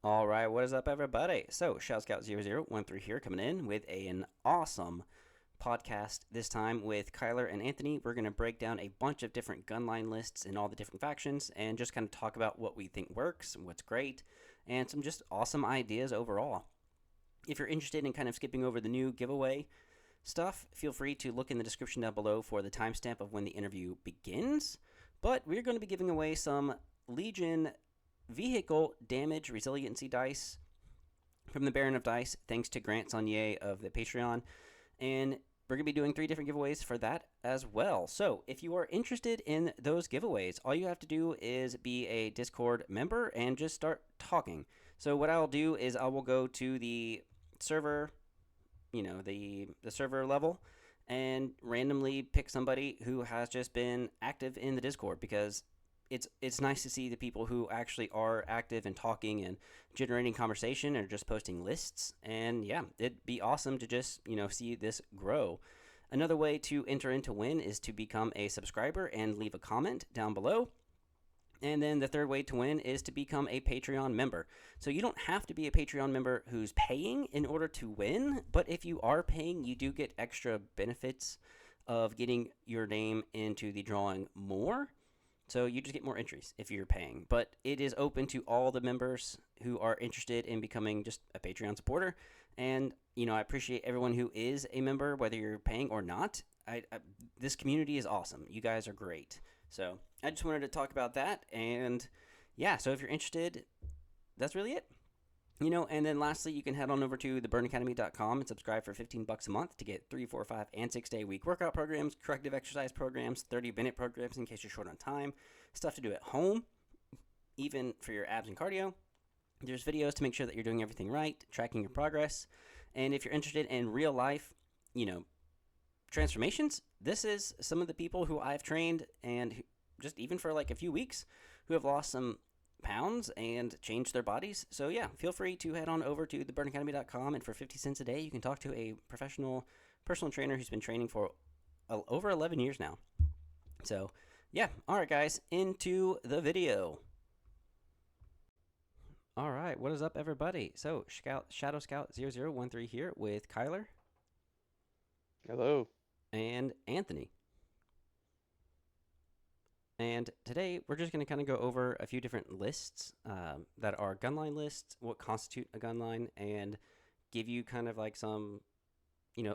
All right, what is up, everybody? So, Shout Scout 0013 here, coming in with an awesome podcast. This time with Kyler and Anthony. We're going to break down a bunch of different gunline lists in all the different factions and just kind of talk about what we think works and what's great and some just awesome ideas overall. If you're interested in kind of skipping over the new giveaway stuff, feel free to look in the description down below for the timestamp of when the interview begins. But we're going to be giving away some Legion vehicle damage resiliency dice from the Baron of Dice, thanks to Grant Saunier of the Patreon. And we're going to be doing 3 different giveaways for that as well. So if you are interested in those giveaways, all you have to do is be a Discord member and just start talking. So what I'll do is I will go to the server, the server level, and randomly pick somebody who has just been active in the Discord, because it's nice to see the people who actually are active and talking and generating conversation or just posting lists. And yeah, it'd be awesome to just see this grow. Another way to enter into win is to become a subscriber and leave a comment down below. And then the third way to win is to become a Patreon member. So you don't have to be a Patreon member who's paying in order to win, but if you are paying, you do get extra benefits of getting your name into the drawing more. So you just get more entries if you're paying. But it is open to all the members who are interested in becoming just a Patreon supporter. And, I appreciate everyone who is a member, whether you're paying or not. This community is awesome. You guys are great. So I just wanted to talk about that. And yeah, so if you're interested, that's really it. And then lastly, you can head on over to theburnacademy.com and subscribe for $15 a month to get 3, 4, 5, and 6 day a week workout programs, corrective exercise programs, 30-minute programs in case you're short on time, stuff to do at home, even for your abs and cardio. There's videos to make sure that you're doing everything right, tracking your progress. And if you're interested in real life, transformations, this is some of the people who I've trained, and just even for like a few weeks, who have lost some pounds and change their bodies. So yeah, feel free to head on over to theburnacademy.com, and for 50 cents a day, you can talk to a professional personal trainer who's been training for over 11 years now. So yeah, all right guys, into the video. All right, what is up everybody? So Shadow Scout 0013 here with Kyler. Hello. And Anthony. And today we're just going to kind of go over a few different lists that are gunline lists, what constitute a gunline, and give you kind of like some,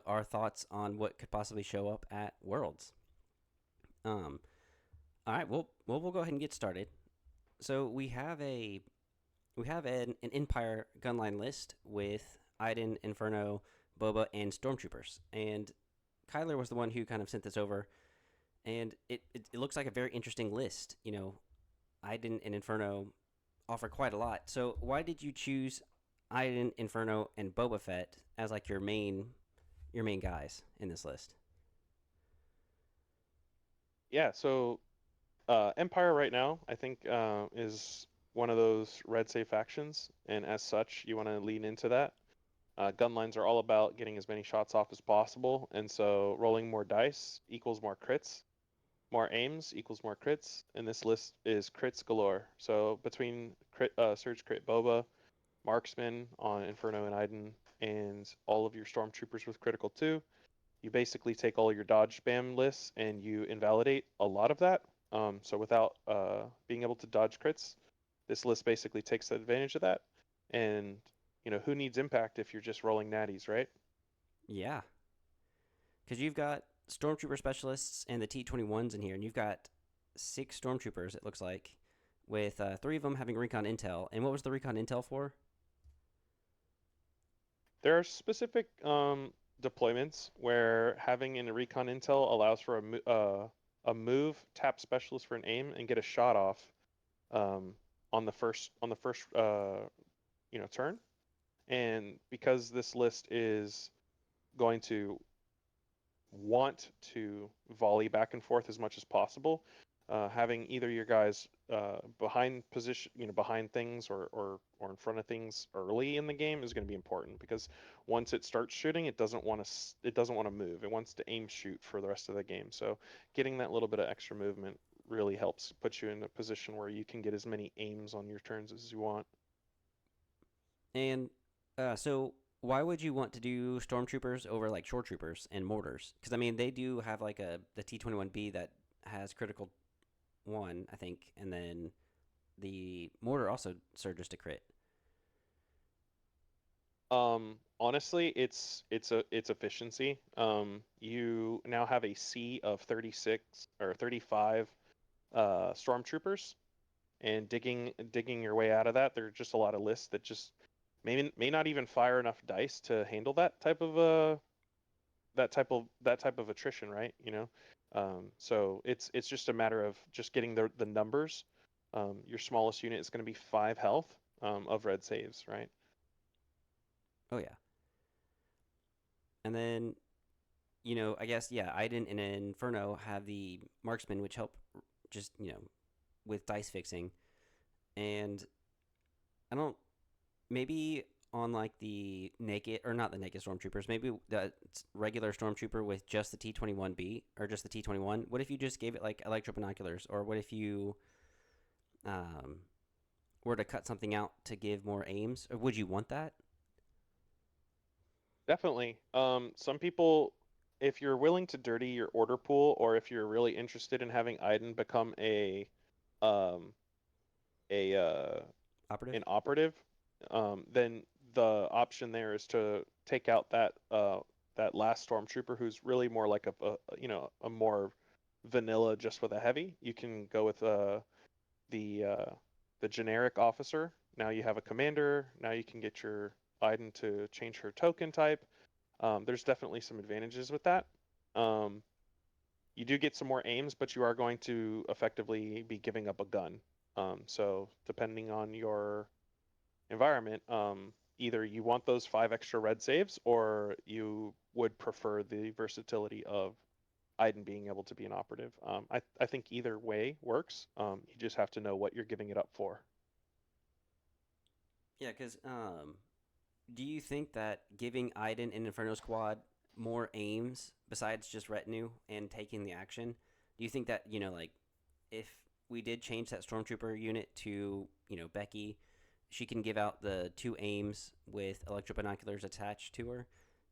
our thoughts on what could possibly show up at Worlds. All right, we'll go ahead and get started. So we have an Empire gunline list with Iden, Inferno, Boba, and Stormtroopers. And Kyler was the one who kind of sent this over. And it looks like a very interesting list. Iden and Inferno offer quite a lot. So why did you choose Iden, Inferno, and Boba Fett as like your main guys in this list? Yeah, so Empire right now, I think, is one of those red safe factions, and as such, you want to lean into that. Gunlines are all about getting as many shots off as possible, and so rolling more dice equals more crits. More aims equals more crits, and this list is crits galore. So between Surge Crit Boba, Marksman on Inferno and Iden, and all of your Stormtroopers with critical 2, you basically take all your dodge spam lists and you invalidate a lot of that. So without being able to dodge crits, this list basically takes advantage of that. And, who needs impact if you're just rolling natties, right? Yeah, because you've got Stormtrooper specialists and the T-21s in here, and you've got 6 Stormtroopers, it looks like, with 3 of them having recon intel. And what was the recon intel for? There are specific deployments where having a recon intel allows for a move, tap specialist for an aim, and get a shot off um, on the first turn. And because this list is going to want to volley back and forth as much as possible, having either your guys behind position, behind things or in front of things early in the game is going to be important, because once it starts shooting, it doesn't want to move. It wants to aim shoot for the rest of the game. So getting that little bit of extra movement really helps put you in a position where you can get as many aims on your turns as you want. And so, why would you want to do stormtroopers over like shore troopers and mortars? Because I mean, they do have like the T-21B that has critical one, I think, and then the mortar also surges to crit. Honestly, it's efficiency. You now have a sea of 36 or 35 stormtroopers, and digging your way out of that, there are just a lot of lists that just may not even fire enough dice to handle that type of attrition, right? So it's just a matter of just getting the numbers. Your smallest unit is going to be 5 health of red saves, right? Oh yeah, and then I guess yeah, Iden and Inferno have the marksman, which help just with dice fixing, and I don't maybe on like the naked or not the naked stormtroopers, maybe the regular stormtrooper with just the T-21B or just the T-21. What if you just gave it like electro binoculars, or what if you um, were to cut something out to give more aims, or would you want that? Definitely. Some people, if you're willing to dirty your order pool, or if you're really interested in having Iden become um, a Operative. an operative, then the option there is to take out that last stormtrooper who's really more like a more vanilla just with a heavy. You can go with the uh, the generic officer. Now you have a commander. Now you can get your Iden to change her token type. There's definitely some advantages with that. Um, you do get some more aims, but you are going to effectively be giving up a gun. So depending on your environment, either you want those 5 extra red saves, or you would prefer the versatility of Iden being able to be an operative. I think either way works. You just have to know what you're giving it up for. Yeah, because do you think that giving Iden and Inferno Squad more aims besides just retinue and taking the action, do you think that like if we did change that stormtrooper unit to Becky, she can give out the two aims with electro binoculars attached to her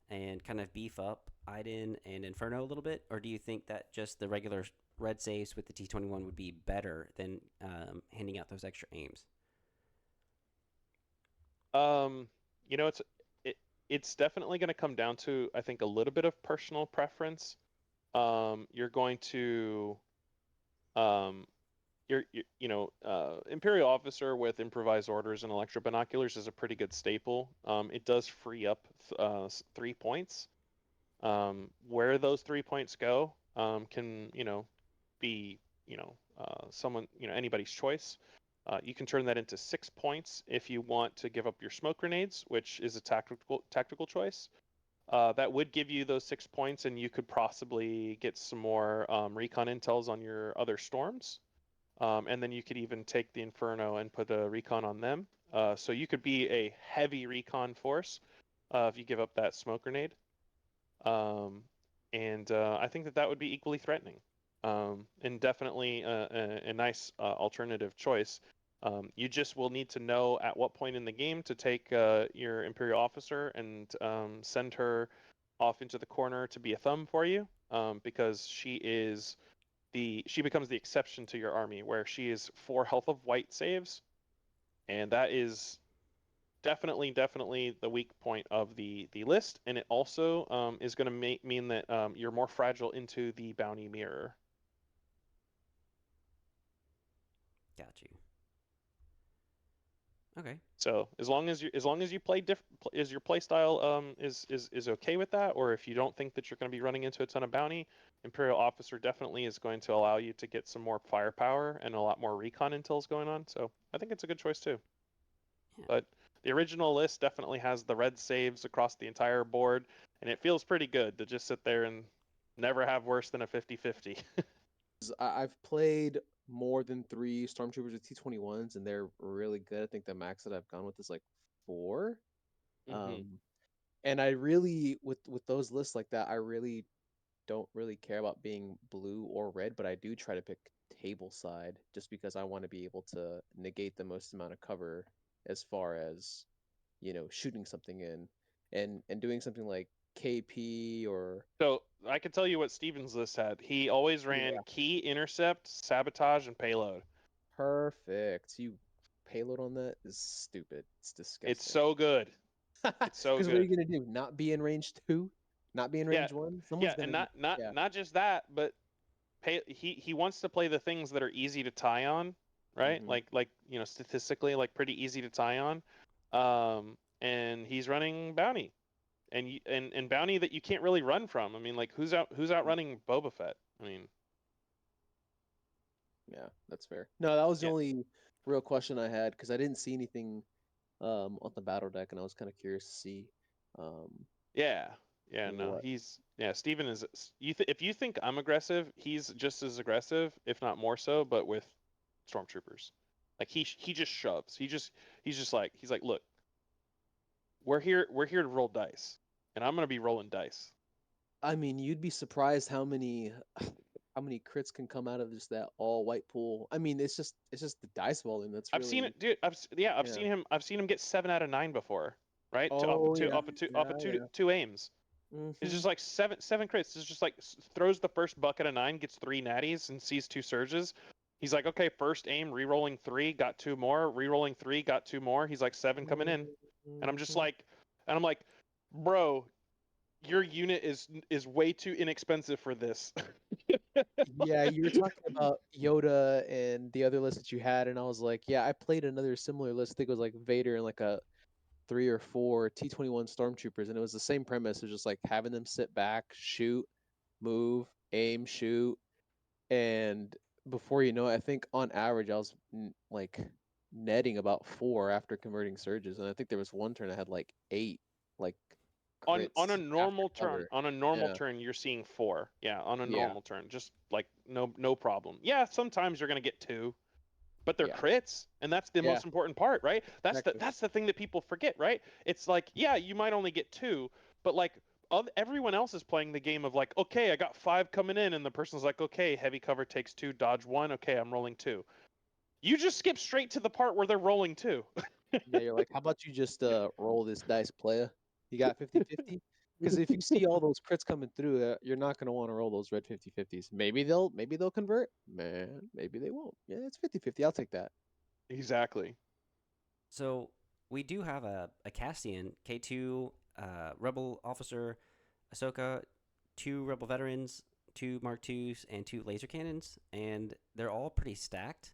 and kind of beef up Iden and Inferno a little bit, or do you think that just the regular red saves with the T-21 would be better than handing out those extra aims? Um, you know, it, it's definitely going to come down to, I think, a little bit of personal preference. You're going to um, Imperial Officer with improvised orders and electro binoculars is a pretty good staple. It does free up 3 points. Where those 3 points go can be someone anybody's choice. You can turn that into 6 points if you want to give up your smoke grenades, which is a tactical choice. That would give you those 6 points, and you could possibly get some more recon intels on your other storms. And then you could even take the Inferno and put a recon on them. So you could be a heavy recon force if you give up that smoke grenade. Um, and I think that would be equally threatening, and definitely a nice alternative choice. You just will need to know at what point in the game to take your Imperial officer and send her off into the corner to be a thumb for you, because she becomes the exception to your army, where she is 4 health of white saves, and that is definitely the weak point of the list, and it also is going to mean that you're more fragile into the bounty mirror. Got you. Okay. So as long as you play is your play style is okay with that, or if you don't think that you're going to be running into a ton of bounty, Imperial Officer definitely is going to allow you to get some more firepower and a lot more recon intels going on. So I think it's a good choice too. Yeah. But the original list definitely has the red saves across the entire board, and it feels pretty good to just sit there and never have worse than a 50-50. 'Cause I've played more than three Stormtroopers with T-21s, and they're really good. I think the max that I've gone with is like four. hmm Um, and I really, with those lists like that, I really don't really care about being blue or red, but I do try to pick table side just because I want to be able to negate the most amount of cover as far as shooting something in, and doing something like KP or So I can tell you what Steven's list had. He always ran yeah, key, intercept, sabotage, and payload. perfect. You payload on that is stupid. It's It's disgusting. so good. It's so Because what are good. you gonna do? Not be in range two? Not be in Yeah, range one? Someone's yeah, and gonna be. not Yeah. not just that, but he wants to play the things that are easy to tie on, right? Hmm. Like statistically, like pretty easy to tie on. And he's running bounty, and bounty that you can't really run from. I mean, like who's out running Boba Fett? I mean, Yeah, that's fair. No, that was the yeah, only real question I had because I didn't see anything on the battle deck, and I was kind of curious to see um yeah, yeah. No, what. Steven is. If you think I'm aggressive, he's just as aggressive, if not more so, but with stormtroopers. Like he just shoves. He's like, look, we're here to roll dice, and I'm gonna be rolling dice. I mean, you'd be surprised how many how many crits can come out of just that all white pool. I mean, it's just the dice volume that's I've seen really. it, dude. I've Yeah. I've seen him get 7 out of 9 before, right? Oh yeah, Off of yeah, yeah. two aims. It's Hmm. just like seven crits. It's just like throws the first bucket of 9, gets 3 natties, and sees 2 surges. He's like, okay, first aim, re-rolling 3, got 2 more, re-rolling 3, got 2 more. He's like 7 coming in, and I'm just Hmm. like, and I'm like, bro, your unit is way too inexpensive for this. Yeah, you were talking about Yoda and the other list that you had, and I was like, yeah, I played another similar list. I think it was like Vader and like a 3 or 4 T-21 stormtroopers, and it was the same premise. It was just like having them sit back, shoot, move, aim, shoot, and before you know it, I think on average I was like netting about 4 after converting surges, and I think there was one turn I had like 8 like On a crits after normal turn, cover. Yeah, you're seeing 4. Yeah, on a yeah, normal turn, just like no problem. Yeah, sometimes you're gonna get 2, but they're yeah, crits, and that's the yeah, most important part, right? exactly. That's the thing that people forget, right? It's like, yeah, you might only get 2, but like everyone else is playing the game of like, okay, I got 5 coming in, and the person's like, okay, heavy cover takes 2, dodge 1, okay, I'm rolling 2. You just skip straight to the part where they're rolling 2. Yeah, you're like, how about you just roll this dice, playa? You got 50-50? Because if you see all those crits coming through, you're not gonna want to roll those red 50-50s. Maybe they'll convert. Man, maybe they won't. Yeah, it's 50-50. I'll take that. Exactly. So we do have a Cassian K2 Rebel officer, Ahsoka, 2 Rebel veterans, 2 Mark IIs, and 2 laser cannons, and they're all pretty stacked.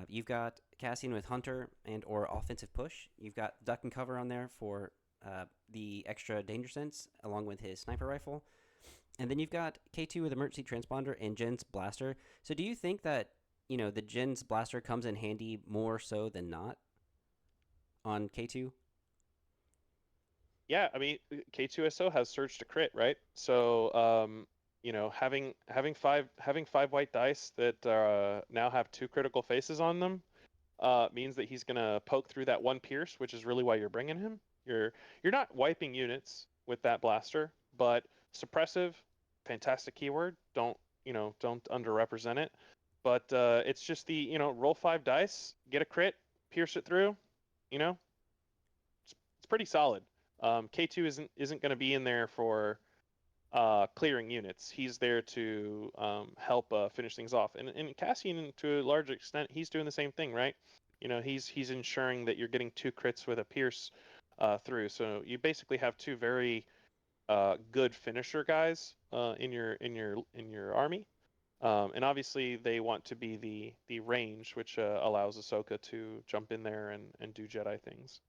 You've got Cassian with Hunter and or offensive push. You've got duck and cover on there for the extra danger sense, along with his sniper rifle. And then you've got K2 with emergency transponder and Jen's blaster. So do you think that the Jen's blaster comes in handy more so than not on K2? Yeah, I mean, K2SO has surge to crit, right? So, having 5 white dice that now have 2 critical faces on them means that he's gonna poke through that 1 pierce, which is really why you're bringing him. You're not wiping units with that blaster, but suppressive, fantastic keyword. Don't underrepresent it. But it's just the roll 5 dice, get a crit, pierce it through. You know, it's pretty solid. K2 isn't going to be in there for clearing units. He's there to help finish things off. And Cassian, to a large extent, he's doing the same thing, right? He's ensuring that you're getting 2 crits with a pierce through. So you basically have 2 very good finisher guys in your army. And obviously they want to be the range, which allows Ahsoka to jump in there and do Jedi things.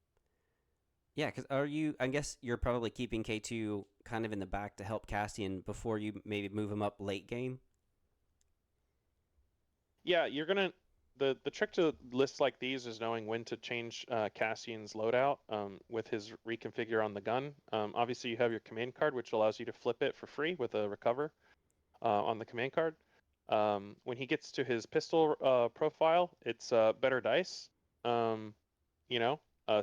Yeah, because are you? I guess you're probably keeping K2 kind of in the back to help Cassian before you maybe move him up late game. Yeah, you're gonna the trick to lists like these is knowing when to change Cassian's loadout with his reconfigure on the gun. Obviously, you have your command card, which allows you to flip it for free with a recover on the command card. When he gets to his pistol profile, it's better dice. Um,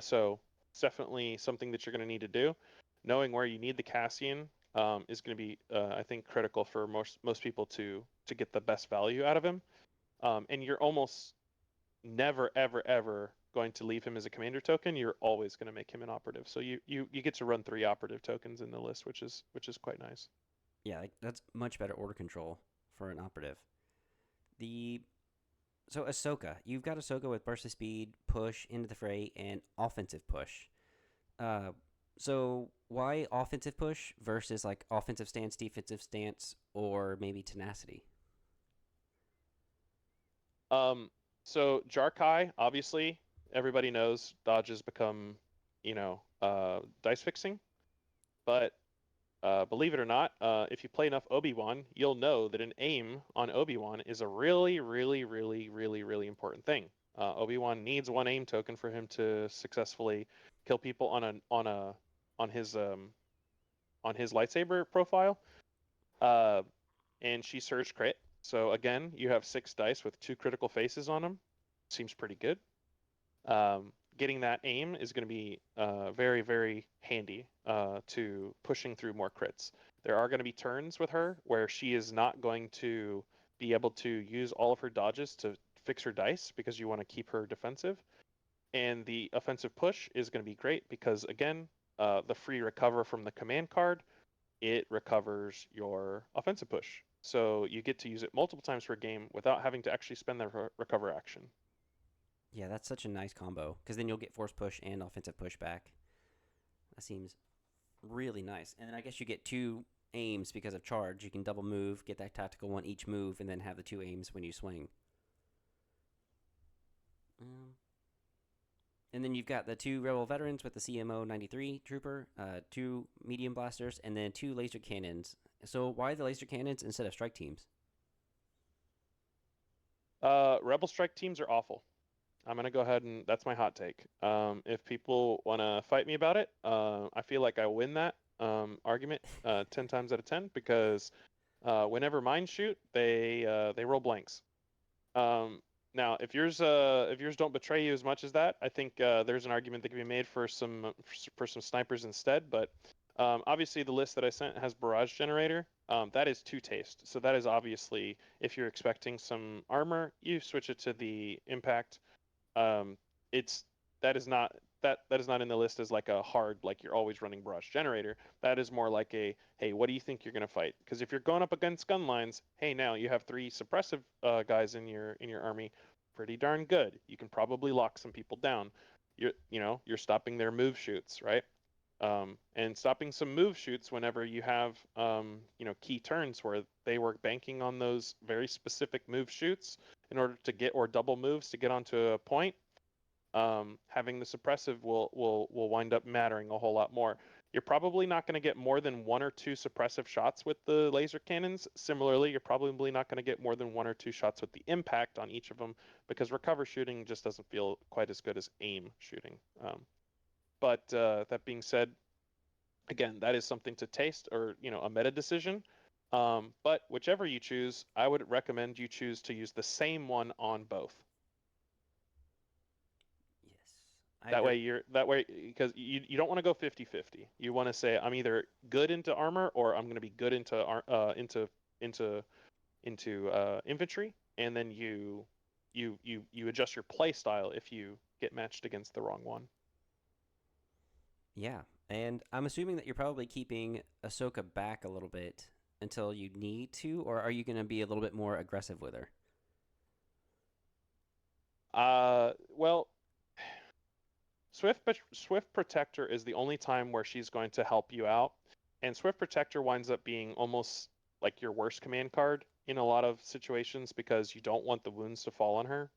so it's definitely something that you're going to need to do. Knowing where you need the Cassian is going to be, I think, critical for most people to get the best value out of him. And you're almost never, ever, ever going to leave him as a commander token, you're always going to make him an operative. So you get to run 3 operative tokens in the list, which is quite nice. Yeah, that's much better order control for an operative. The So Ahsoka, you've got Ahsoka with burst of speed, push into the fray, and offensive push. Uh, so why offensive push versus like offensive stance, defensive stance, or maybe tenacity? So Jarkai, obviously, everybody knows dodges become, dice fixing. But believe it or not, if you play enough Obi-Wan, you'll know that an aim on Obi-Wan is a really, really, really, really, really important thing. Obi-Wan needs 1 aim token for him to successfully kill people on his lightsaber profile. And she surge crit. So again, you have 6 dice with 2 critical faces on them. Seems pretty good. Getting that aim is going to be very, very handy to pushing through more crits. There are going to be turns with her where she is not going to be able to use all of her dodges to fix her dice because you want to keep her defensive. And the offensive push is going to be great because, again, the free recover from the command card, it recovers your offensive push. So you get to use it multiple times per game without having to actually spend the recover action. Yeah, that's such a nice combo because then you'll get force push and offensive push back. That seems really nice. And then I guess you get 2 aims because of charge. You can double move, get that tactical one each move, and then have the 2 aims when you swing. And then you've got the 2 Rebel veterans with the CMO 93 trooper, 2 medium blasters, and then 2 laser cannons. So why the laser cannons instead of strike teams? Rebel strike teams are awful. I'm gonna go ahead and that's my hot take. If people want to fight me about it, I feel like I win that argument 10 times out of 10 because whenever mine shoot, they roll blanks. Now, if yours don't betray you as much as that, I think there's an argument that can be made for some snipers instead. But obviously, the list that I sent has barrage generator. That is 2 taste. So that is obviously if you're expecting some armor, you switch it to the impact. It's that is not that is not in the list as like a hard like you're always running barrage generator. That is more like a hey, what do you think you're gonna fight? Because if you're going up against gunlines, hey, now you have 3 suppressive guys in your army, pretty darn good. You can probably lock some people down. You're stopping their move shoots, right? And stopping some move shoots whenever you have key turns where they were banking on those very specific move shoots in order to get or double moves to get onto a point. Having the suppressive will wind up mattering a whole lot more. You're probably not going to get more than 1 or 2 suppressive shots with the laser cannons. Similarly, you're probably not going to get more than 1 or 2 shots with the impact on each of them because recover shooting just doesn't feel quite as good as aim shooting. But that being said, again, that is something to taste or a meta decision. But whichever you choose, I would recommend you choose to use the same one on both. Yes, That way because you don't want to go 50-50. You want to say I'm either good into armor or I'm going to be good into infantry, and then you adjust your play style if you get matched against the wrong one. Yeah, and I'm assuming that you're probably keeping Ahsoka back a little bit until you need to, or are you going to be a little bit more aggressive with her? Well, Swift Protector is the only time where she's going to help you out, and Swift Protector winds up being almost like your worst command card in a lot of situations because you don't want the wounds to fall on her.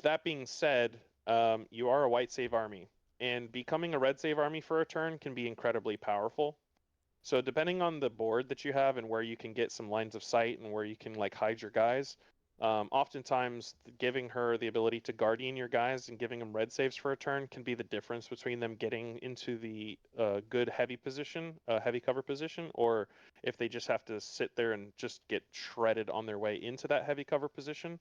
That being said, you are a white save army, and becoming a red save army for a turn can be incredibly powerful. So depending on the board that you have and where you can get some lines of sight and where you can like hide your guys, oftentimes giving her the ability to guardian your guys and giving them red saves for a turn can be the difference between them getting into the good heavy position, heavy cover position, or if they just have to sit there and just get shredded on their way into that heavy cover position.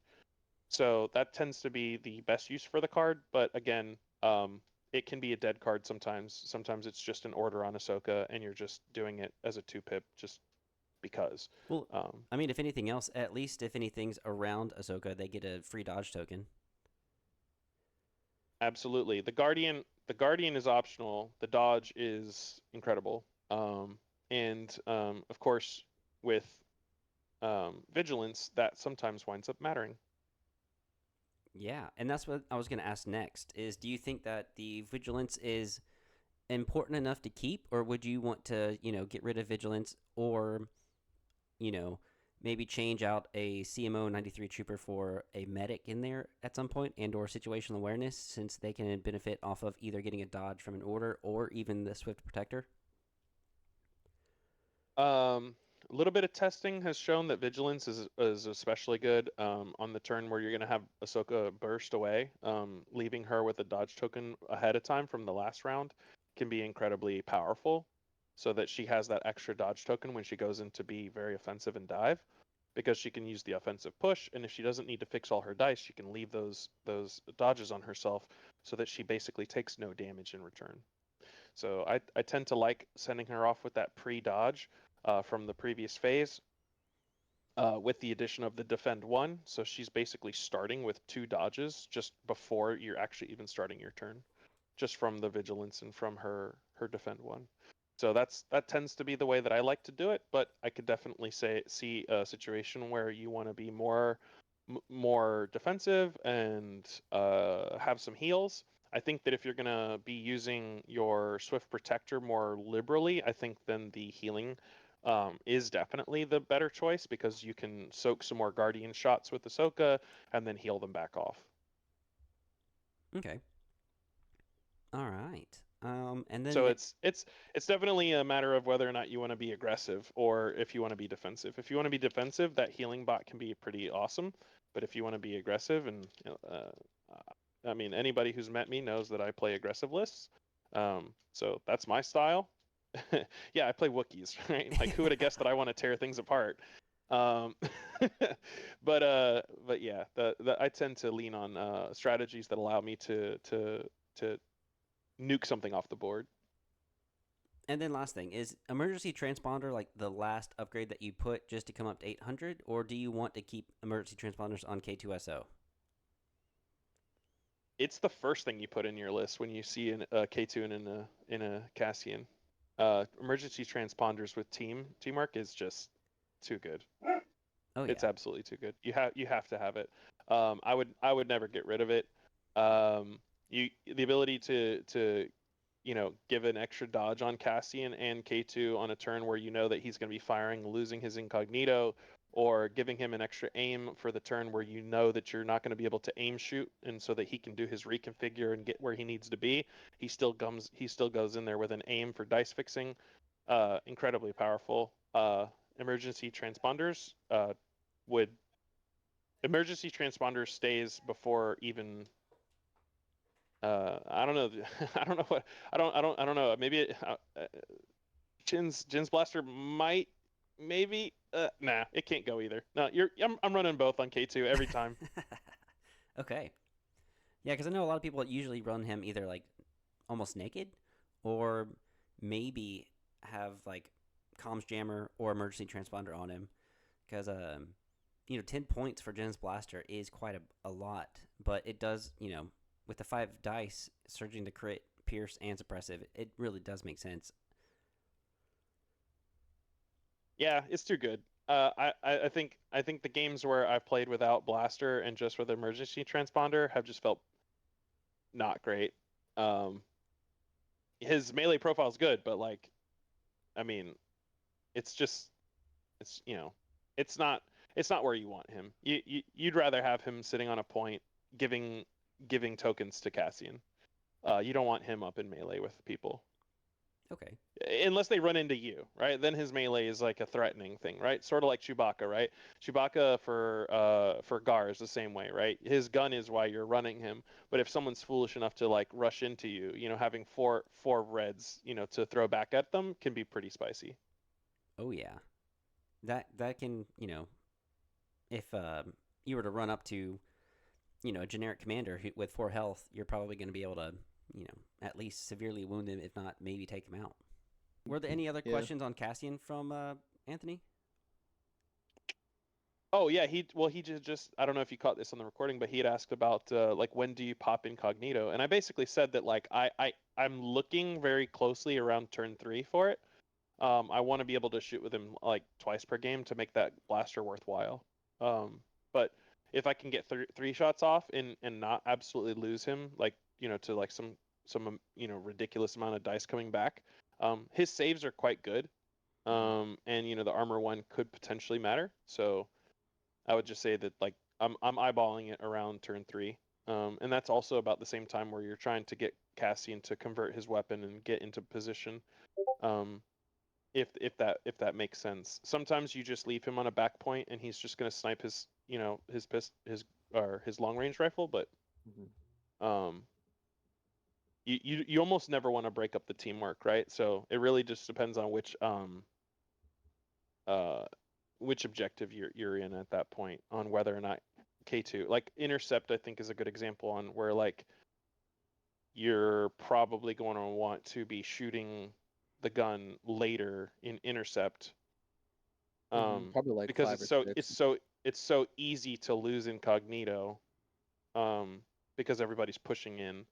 So that tends to be the best use for the card, but again, it can be a dead card sometimes. Sometimes it's just an order on Ahsoka, and you're just doing it as a 2-pip just because. Well, I mean, if anything else, at least if anything's around Ahsoka, they get a free dodge token. Absolutely. The Guardian is optional. The dodge is incredible. And of course, with vigilance, that sometimes winds up mattering. Yeah, and that's what I was going to ask next is do you think that the vigilance is important enough to keep, or would you want to, get rid of vigilance, or, you know, maybe change out a CMO 93 trooper for a medic in there at some point, and or situational awareness, since they can benefit off of either getting a dodge from an order or even the swift protector? A little bit of testing has shown that vigilance is especially good on the turn where you're going to have Ahsoka burst away. Leaving her with a dodge token ahead of time from the last round can be incredibly powerful, so that she has that extra dodge token when she goes in to be very offensive and dive, because she can use the offensive push, and if she doesn't need to fix all her dice, she can leave those dodges on herself, so that she basically takes no damage in return. So I tend to like sending her off with that pre-dodge from the previous phase, with the addition of the defend one. So she's basically starting with 2 dodges just before you're actually even starting your turn, just from the vigilance and from her defend one. So that tends to be the way that I like to do it. But I could definitely see a situation where you want to be more defensive and have some heals. I think that if you're gonna be using your Swift Protector more liberally, I think then the healing is definitely the better choice, because you can soak some more Guardian shots with Ahsoka and then heal them back off. Okay. All right. And So then it's definitely a matter of whether or not you want to be aggressive or if you want to be defensive. If you want to be defensive, that healing bot can be pretty awesome. But if you want to be aggressive, and I mean, anybody who's met me knows that I play aggressive lists. So that's my style. Yeah, I play Wookiees, right? Like, who would have guessed that I want to tear things apart? Um, but yeah, I tend to lean on strategies that allow me to nuke something off the board. and then last thing is emergency transponder like the last upgrade that you put just to come up to 800, or do you want to keep emergency transponders on K2SO? It's the first thing you put in your list when you see a K2 and in a Cassian. Emergency transponders with teamwork is just too good. Oh It's yeah. absolutely too good. You have to have it. I would never get rid of it. The ability to give an extra dodge on Cassian and K2 on a turn where you know that he's going to be firing, losing his incognito, or giving him an extra aim for the turn where you know that you're not going to be able to aim shoot, and so that he can do his reconfigure and get where he needs to be. He still goes in there with an aim for dice fixing. Incredibly powerful. Emergency transponders would emergency transponder stays before even I don't know. I don't know what. I don't know. Maybe Jin's blaster might. Maybe. Nah, it can't go either. No, I'm running both on K2 every time. Okay. Yeah, because I know a lot of people usually run him either like almost naked, or maybe have like comms jammer or emergency transponder on him. Because 10 points for Jen's blaster is quite a lot, but it does, with the 5 dice surging to crit, pierce, and suppressive, it really does make sense. Yeah, it's too good. I think the games where I've played without blaster and just with emergency transponder have just felt not great. Um, his melee profile is good, but like, I mean, it's just it's it's not it's not where you want him. You'd rather have him sitting on a point giving giving tokens to Cassian. You don't want him up in melee with people Okay. unless they run into you, right? Then his melee is like a threatening thing, right? Sort of like Chewbacca, right? Chewbacca for Gar is the same way, right? His gun is why you're running him. But if someone's foolish enough to like rush into you, having four reds, to throw back at them can be pretty spicy. Oh yeah. That can, if you were to run up to, a generic commander with 4 health, you're probably going to be able to, at least severely wound him, if not maybe take him out. Were there any other Yeah. questions on Cassian from Anthony? Oh yeah, he just I don't know if you caught this on the recording, but he had asked about like when do you pop incognito, and I basically said that like I'm looking very closely around turn 3 for it. I want to be able to shoot with him like twice per game to make that blaster worthwhile. But if I can get three shots off and not absolutely lose him, like to like some ridiculous amount of dice coming back, his saves are quite good. And the armor one could potentially matter. So I would just say that like I'm eyeballing it around turn 3. And that's also about the same time where you're trying to get Cassian to convert his weapon and get into position. Um, if that makes sense. Sometimes you just leave him on a back point and he's just gonna snipe his long range rifle, but um you almost never want to break up the teamwork, right? So it really just depends on uh which objective you're in at that point on whether or not K2 like intercept I think is a good example on where like you're probably going to want to be shooting the gun later in intercept Probably like because 5 it's or so 6. it's so easy to lose incognito because everybody's pushing in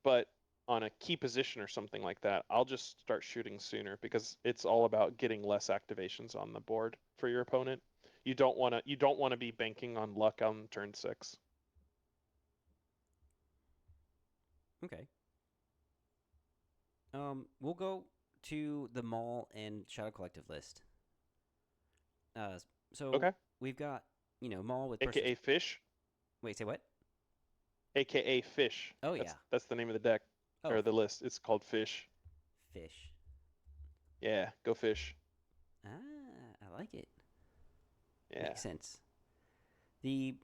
but on a key position or something like that I'll just start shooting sooner because it's all about getting less activations on the board for your opponent. You don't want to be banking on luck on turn 6. Okay. We'll go to the Mall and Shadow Collective list. So Okay. we've got Mall with Burst. AKA fish. Wait, say what? AKA fish. Oh that's yeah. that's the name of the deck Oh, or the list. It's called fish. fish. Yeah, go fish. I like it. Yeah. Makes sense. The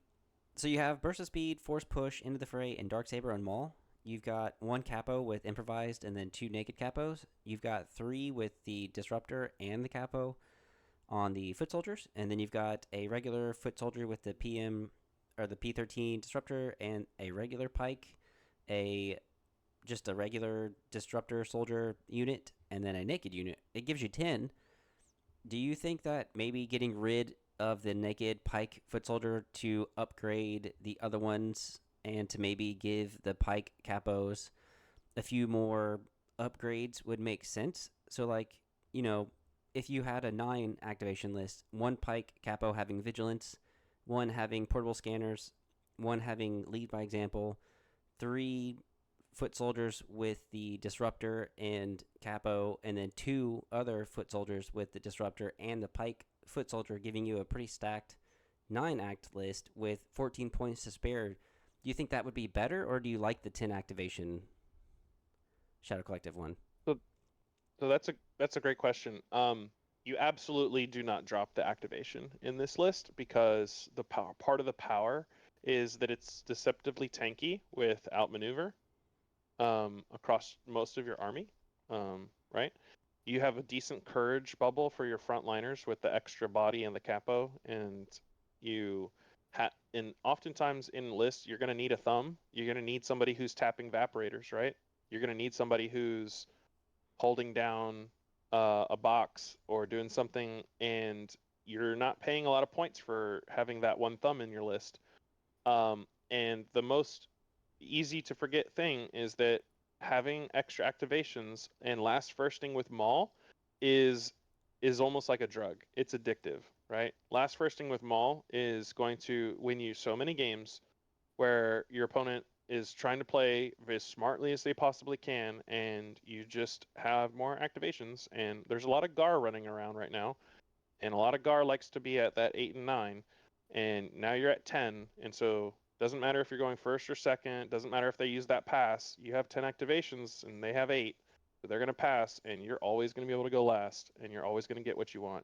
So you have Burst of Speed, Force Push, Into the Fray, and Dark Saber on Maul. You've got one capo with improvised and then two naked capos. You've got three with the disruptor and the capo on the foot soldiers, and then you've got a regular foot soldier with the PM or the P13 disruptor and a regular pike, a just a regular disruptor soldier unit, and then a naked unit. It gives you 10. Do you think that maybe getting rid of the naked pike foot soldier to upgrade the other ones and to maybe give the pike capos a few more upgrades would make sense? So, like, if you had a 9 activation list, one pike capo having vigilance, one having portable scanners, one having lead by example, three foot soldiers with the disruptor and capo, and then two other foot soldiers with the disruptor and the pike foot soldier, giving you a pretty stacked 9 act list with 14 points to spare. Do you think that would be better, or do you like the 10 activation Shadow Collective one? So so that's a great question. You absolutely do not drop the activation in this list because the part of the power is that it's deceptively tanky with outmaneuver across most of your army. Right? You have a decent courage bubble for your frontliners with the extra body and the capo, and you and oftentimes in lists you're going to need a thumb. You're going to need somebody who's tapping evaporators, right? You're going to need somebody who's holding down a box or doing something, and you're not paying a lot of points for having that one thumb in your list. And the most easy to forget thing is that having extra activations and last firsting with Maul is is almost like a drug. It's addictive, right? Last firsting with Maul is going to win you so many games where your opponent is trying to play as smartly as they possibly can, and you just have more activations. And there's a lot of Gar running around right now, and a lot of Gar likes to be at that 8 and 9, and now you're at 10, and so doesn't matter if you're going first or second, doesn't matter if they use that pass. You have 10 activations, and they have 8, so they're going to pass, and you're always going to be able to go last, and you're always going to get what you want.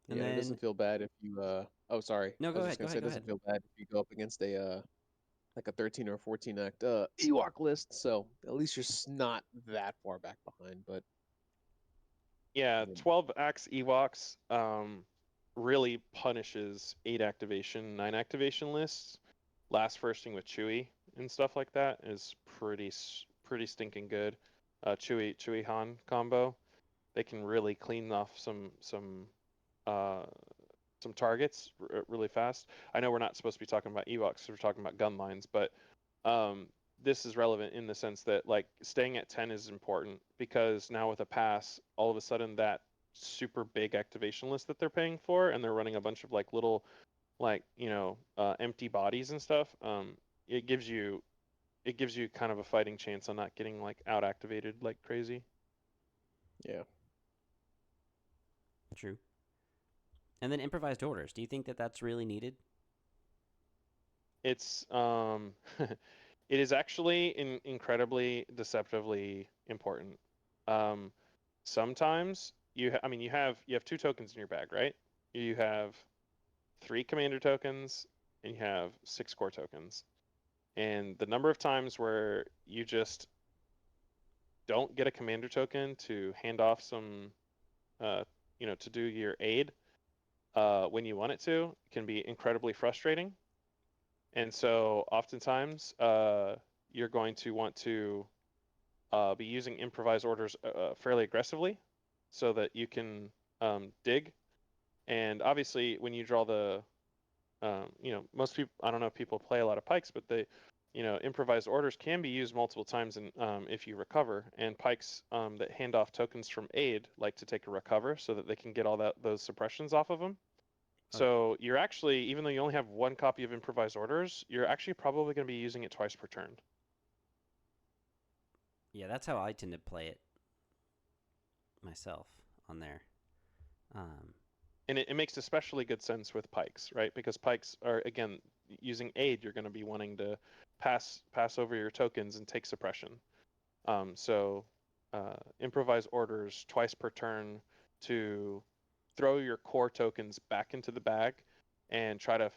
And Yeah, it then doesn't feel bad if you oh sorry. no, I go was ahead, just go gonna say ahead, it go doesn't ahead. feel bad if you go up against a like a 13 or 14 act Ewok list, so at least you're not that far back behind, but Yeah, I mean, 12 axe Ewoks really punishes 8 activation, 9 activation lists. Last firsting with Chewie and stuff like that is pretty stinking good. Chewie Han combo. they can really clean off uh, some targets really fast. I know we're not supposed to be talking about Evox, we're talking about gun lines, but um, this is relevant in the sense that like staying at 10 is important because now with a pass, all of a sudden that super big activation list that they're paying for, and they're running a bunch of like little like empty bodies and stuff. It gives you kind of a fighting chance on not getting like out activated like crazy. Yeah. True. And then improvised orders. Do you think that that's really needed? It's it is actually incredibly deceptively important. Um, sometimes I mean you have 2 tokens in your bag, right? You have 3 commander tokens and you have 6 core tokens. And the number of times where you just don't get a commander token to hand off some to do your aid when you want it to can be incredibly frustrating. And so oftentimes you're going to want to be using improvised orders fairly aggressively so that you can dig. And obviously, when you draw the, most people, I don't know if people play a lot of pikes, but they, improvised orders can be used multiple times and if you recover. And pikes that hand off tokens from aid like to take a recover so that they can get all those suppressions off of them. Oh, So you're actually, even though you only have 1 copy of improvised orders, you're actually probably going to be using it twice per turn. yeah, that's how I tend to play it myself on there. Um, And it makes especially good sense with pikes, right? Because pikes are, again, using aid, you're going to be wanting to pass over your tokens and take suppression. So improvise orders twice per turn to throw your core tokens back into the bag and try to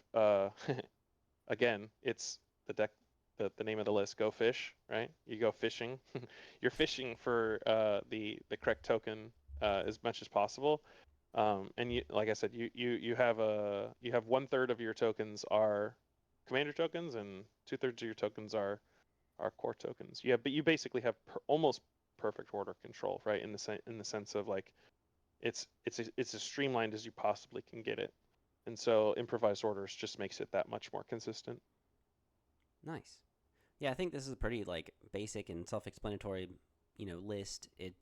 again, it's the deck the name of the list, go fish, right? You go fishing. You're fishing for the correct token as much as possible. And you, like I said, you have 1/3 of your tokens are commander tokens, and 2/3 of your tokens are core tokens. Yeah, but you basically have almost perfect order control, right? In the sense of like it's as streamlined as you possibly can get it, and so improvised orders just makes it that much more consistent. nice. Yeah, I think this is a pretty like basic and self-explanatory, list. It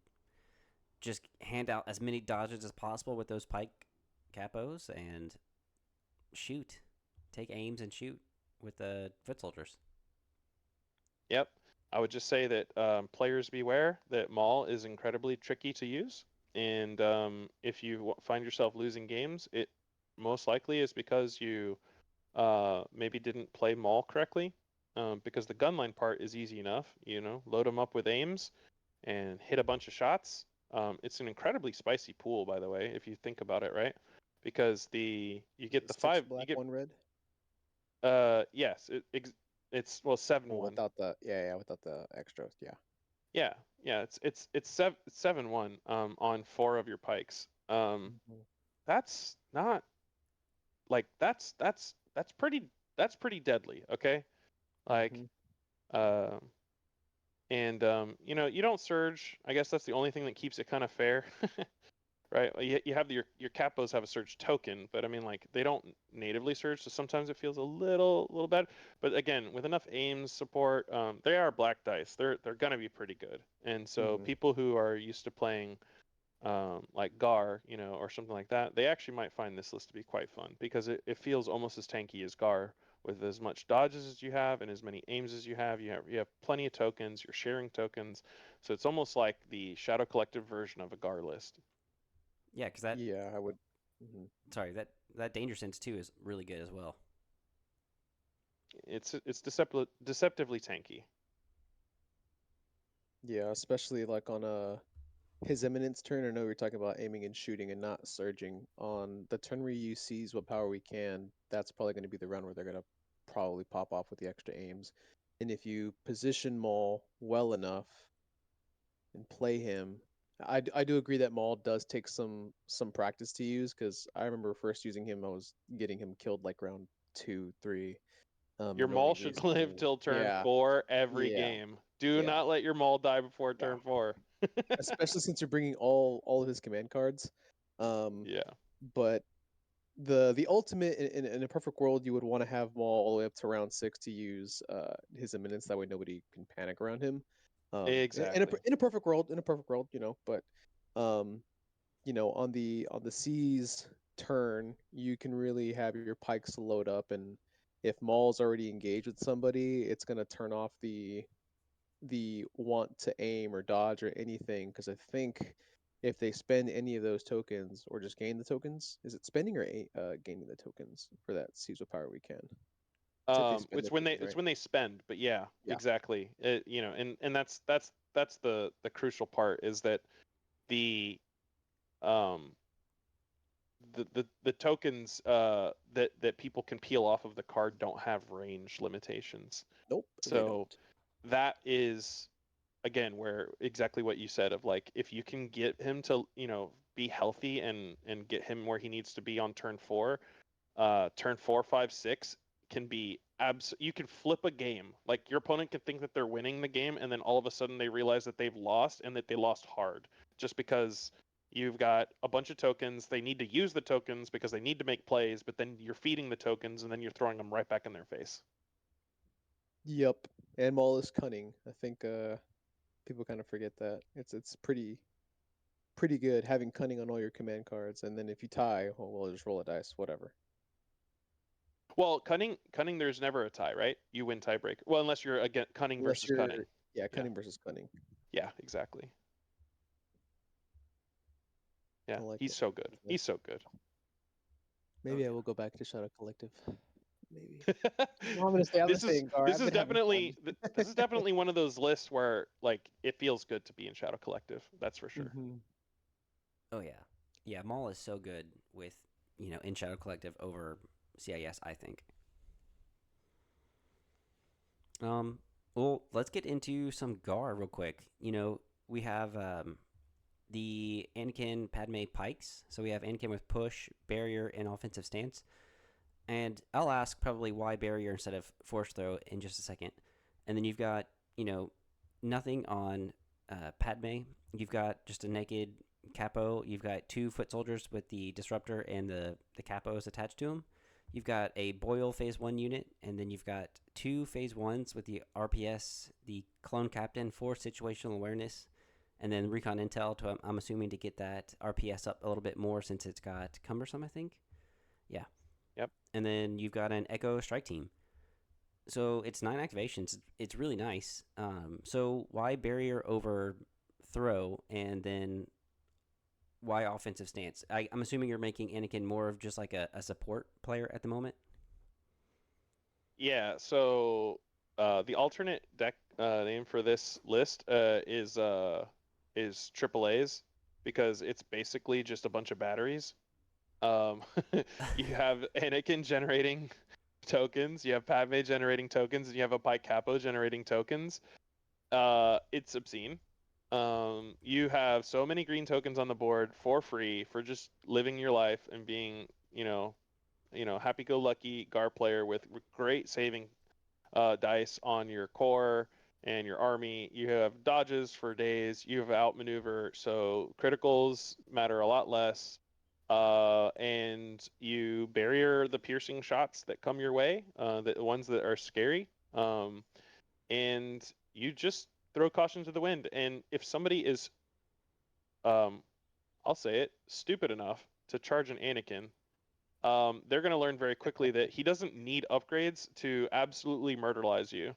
just hand out as many dodges as possible with those pike capos and shoot, take aims and shoot with the foot soldiers. Yep. I would just say that players beware that Maul is incredibly tricky to use. And if you find yourself losing games, it most likely is because you maybe didn't play Maul correctly. Because the gunline part is easy enough, load them up with aims and hit a bunch of shots. It's an incredibly spicy pool, by the way, if you think about it, right? Because you get the Six five, black, you get one red. yes, it's well Well, 7-1. without the without the extras. Yeah. Yeah, yeah, it's 7-1 on 4 of your pikes. Mhm. That's not like that's pretty deadly, okay? Like Mhm. um and you don't surge. I guess that's the only thing that keeps it kind of fair. Right? You have your capos have a surge token, but I mean like they don't natively surge, so sometimes it feels a little bad. But again, with enough aims support, they are black dice. They're gonna be pretty good. And so Mhm. people who are used to playing like Gar, or something like that, they actually might find this list to be quite fun because it feels almost as tanky as Gar with as much dodges as you have and as many aims as you have. You have plenty of tokens. You're sharing tokens, so it's almost like the Shadow Collective version of a Gar list. Yeah, because that Yeah, I would. Mhm. sorry that danger sense too is really good as well. It's deceptively tanky. Yeah, especially like on his eminence turn. I know we are talking about aiming and shooting and not surging. On the turn where you seize what power we can, that's probably going to be the round where they're going to probably pop off with the extra aims. And if you position Maul well enough and play him, I do agree that Maul does take some practice to use because I remember first using him, I was getting him killed like round 2, 3. Your Knowing mall he should was live till turn yeah, 4 every yeah, game. Do yeah, not let your mall die before yeah. turn 4. especially since you're bringing all of his command cards. Um, Yeah. but the ultimate in a perfect world, you would want to have Maul all the way up to round 6 to use his imminence. That way, nobody can panic around him. Exactly. In a perfect world, but um, on the C's turn, you can really have your pikes load up, and if Maul's already engaged with somebody, it's gonna turn off the want to aim or dodge or anything, because I think if they spend any of those tokens or just gain the tokens, is it spending or gaining the tokens for that seize with power weekend? It's like they spend the tokens, It's right? when they spend, but yeah, Yeah. exactly. And that's the crucial part is that the um the tokens that people can peel off of the card don't have range limitations. Nope, they So don't. that is again where exactly what you said of like if you can get him to be healthy and get him where he needs to be on turn 4, turn 4, 5, 6 can be you can flip a game. Like your opponent can think that they're winning the game and then all of a sudden they realize that they've lost and that they lost hard just because you've got a bunch of tokens. They need to use the tokens because they need to make plays, but then you're feeding the tokens and then you're throwing them right back in their face. Yep. And Maul is cunning. I think people kind of forget that. It's pretty good having cunning on all your command cards, and then if you tie, well, just roll a dice, whatever. Well, cunning there's never a tie, right? You win tiebreaker. Well, unless you're again cunning Unless versus cunning. you're, yeah, Yeah. cunning versus cunning. Yeah, exactly. I Yeah, like he's it. so good. Okay. He's so good. Oh Maybe I will go back to Shadow Collective. Maybe. No, I'm gonna this stay is in Gar. this I've is been having fun. this is definitely one of those lists where like it feels good to be in Shadow Collective. That's for sure. Hmm. yeah. Yeah, Maul is so good with, in Shadow Collective over CIS, I think. Um, well, let's get into some Gar real quick. We have the Anakin Padme Pikes. So we have Anakin with push, barrier, and offensive stance. And I'll ask probably why barrier instead of force throw in just a second. And then you've got, nothing on Padme. You've got just a naked capo. You've got 2 foot soldiers with the disruptor and the capos attached to them. You've got a Boyle phase 1 unit, and then you've got 2 phase 1s with the RPS, the clone captain for situational awareness, and then recon intel to, I'm assuming, to get that RPS up a little bit more since it's got cumbersome, I think. Yeah. Yep. And then you've got an Echo strike team. So it's 9 activations. It's really nice. So why barrier over throw, and then why offensive stance? I'm assuming you're making Anakin more of just like a support player at the moment. Yeah, so the alternate deck name for this list is Triple A's because it's basically just a bunch of batteries. Um, you have Anakin generating tokens, you have Padme generating tokens, and you have a Pike Capo generating tokens. It's obscene. You have so many green tokens on the board for free for just living your life and being, happy-go-lucky Gar player with great saving dice on your core and your army. You have dodges for days. You have outmaneuver, so criticals matter a lot less. And you barrier the piercing shots that come your way, the ones that are scary. And you just throw caution to the wind. And if somebody is, um, I'll say it, stupid enough to charge an Anakin, they're going to learn very quickly that he doesn't need upgrades to absolutely murderlize you.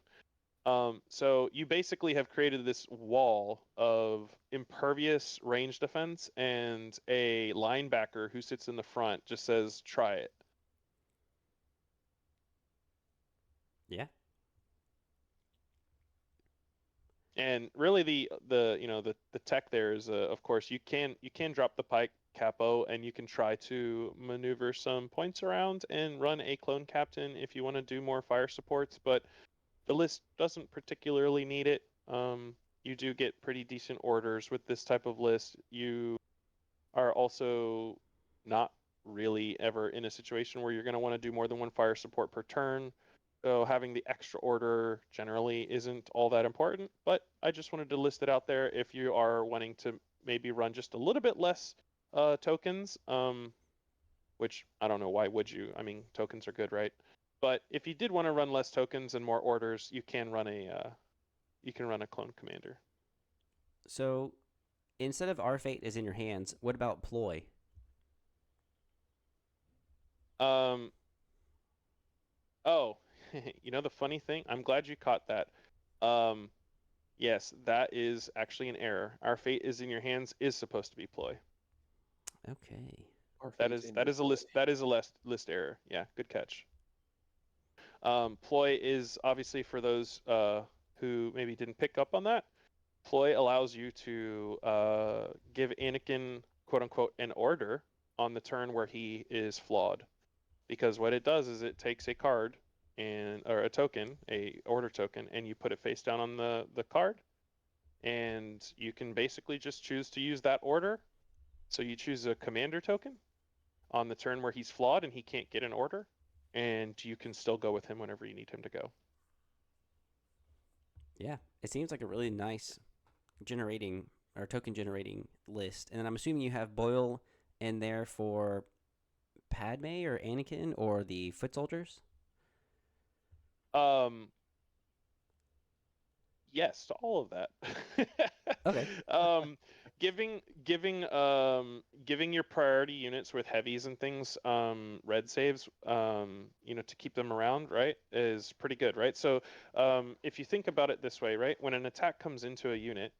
So you basically have created this wall of impervious range defense, and a linebacker who sits in the front just says, "Try it." Yeah. And really, the tech there is, of course, you can drop the pike capo, and you can try to maneuver some points around and run a clone captain if you want to do more fire supports, but the list doesn't particularly need it. You do get pretty decent orders with this type of list. You are also not really ever in a situation where you're going to want to do more than one fire support per turn. So having the extra order generally isn't all that important, but I just wanted to list it out there if you are wanting to maybe run just a little bit less tokens, which I don't know, why would you? I mean, tokens are good, right? But if you did want to run less tokens and more orders, you can run a clone commander. So instead of Our Fate is in your hands, what about Ploy? Um, oh, the funny thing, I'm glad you caught that. Um, yes, that is actually an error. Our fate is in your hands is supposed to be ploy. Okay. Our That fate's is in that your is a ploy. list error. Yeah, good catch. Ploy is obviously for those who maybe didn't pick up on that. Ploy allows you to give Anakin quote unquote an order on the turn where he is flawed, because what it does is it takes a card and or a token, a order token, and you put it face down on the card, and you can basically just choose to use that order. So you choose a commander token on the turn where he's flawed and he can't get an order, and you can still go with him whenever you need him to go. Yeah, it seems like a really nice generating or token generating list. And then I'm assuming you have Boyle in there for Padme or Anakin or the foot soldiers. Um, yes to all of that. Okay. um, giving your priority units with heavies and things red saves, to keep them around, right, is pretty good, right? So if you think about it this way, right, when an attack comes into a unit,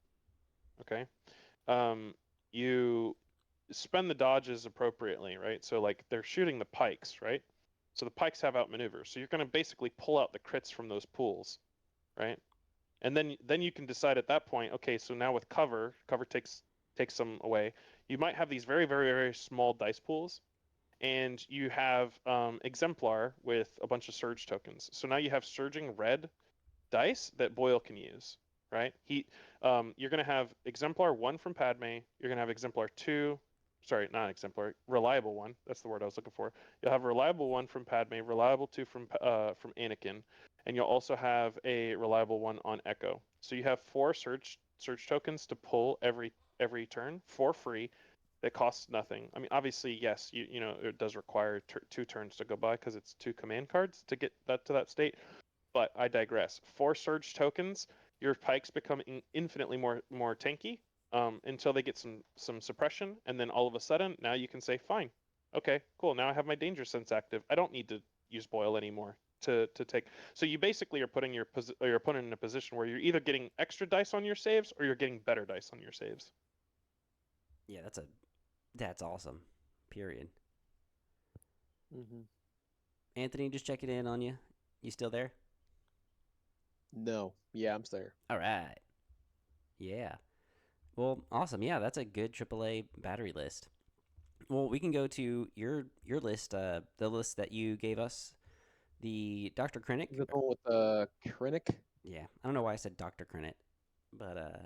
okay, you spend the dodges appropriately, right? So like they're shooting the pikes, right? So the pikes have outmaneuver. So you're going to basically pull out the crits from those pools, right? And then you can decide at that point, okay, so now with cover takes some away. You might have these very very very small dice pools, and you have exemplar with a bunch of surge tokens. So now you have surging red dice that Boyle can use, right? You're gonna have exemplar one from Padme. You're gonna have exemplar two. Sorry, not exemplar. Reliable one. That's the word I was looking for. You'll have reliable one from Padme. Reliable two from Anakin, and you'll also have a reliable one on Echo. So you have four surge tokens to pull every turn for free. That costs nothing. I mean, obviously, yes, it does require two turns to go by because it's two command cards to get that to that state, but I digress. For surge tokens, your pikes become infinitely more tanky until they get some suppression, and then all of a sudden, now you can say, fine, okay, cool. Now I have my danger sense active. I don't need to use boil anymore to take. So you basically are putting your opponent in a position where you're either getting extra dice on your saves or you're getting better dice on your saves. Yeah, that's awesome. Period. Mm-hmm. Anthony, just checking in on you. You still there? No, yeah, I'm there. All right. Yeah. Well, awesome. Yeah, that's a good AAA battery list. Well, we can go to your list, the list that you gave us, the Dr. Krennic. The one with the Krennic. Yeah, I don't know why I said Dr. Krennic, but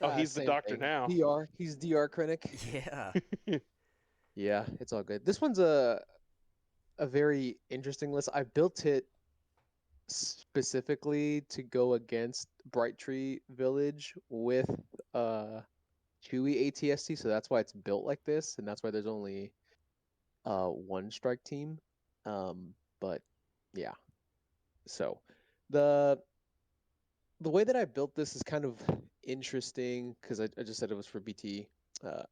Oh, he's the Same doctor thing. now. DR. He's DR Krennic. yeah, Yeah, it's all good. This one's a very interesting list. I built it specifically to go against Bright Tree Village with uh Chewy ATST, so that's why it's built like this, and that's why there's only one strike team. But yeah. So the the way that I built this is kind of interesting because I just said it was for BT,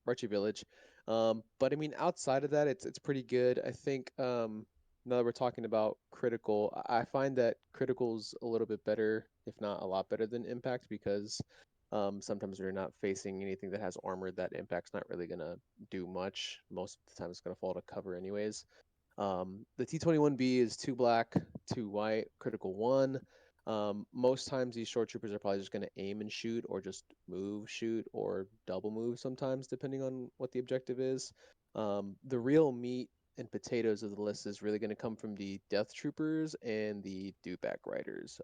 Archie Village. But I mean, outside of that, it's pretty good. I think now that we're talking about critical, I find that critical's a little bit better, if not a lot better than impact, because sometimes we're not facing anything that has armor. That impact's not really gonna do much. Most of the time, it's gonna fall to cover anyways. The T21B is two black, two white, critical one. Most times these short troopers are probably just going to aim and shoot, or just move, shoot, or double move sometimes, depending on what the objective is. The real meat and potatoes of the list is really going to come from the Death Troopers and the Dewback Riders.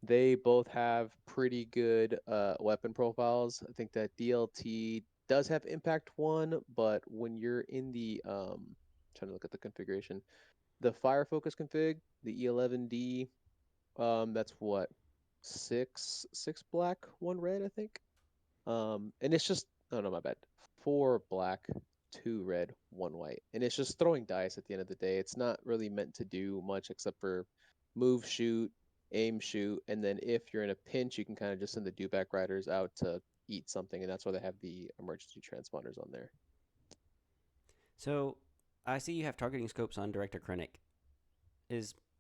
They both have pretty good weapon profiles. I think that DLT does have impact one, but when you're in the trying to look at the configuration, the fire focus config, the E11D, that's what, six black, one red, I think. And it's just, oh no, my bad. Four black, two red, one white. And it's just throwing dice at the end of the day. It's not really meant to do much except for move, shoot, aim, shoot, and then if you're in a pinch, you can kind of just send the dewback riders out to eat something, and that's why they have the emergency transponders on there. So I see you have targeting scopes on Director Krennic.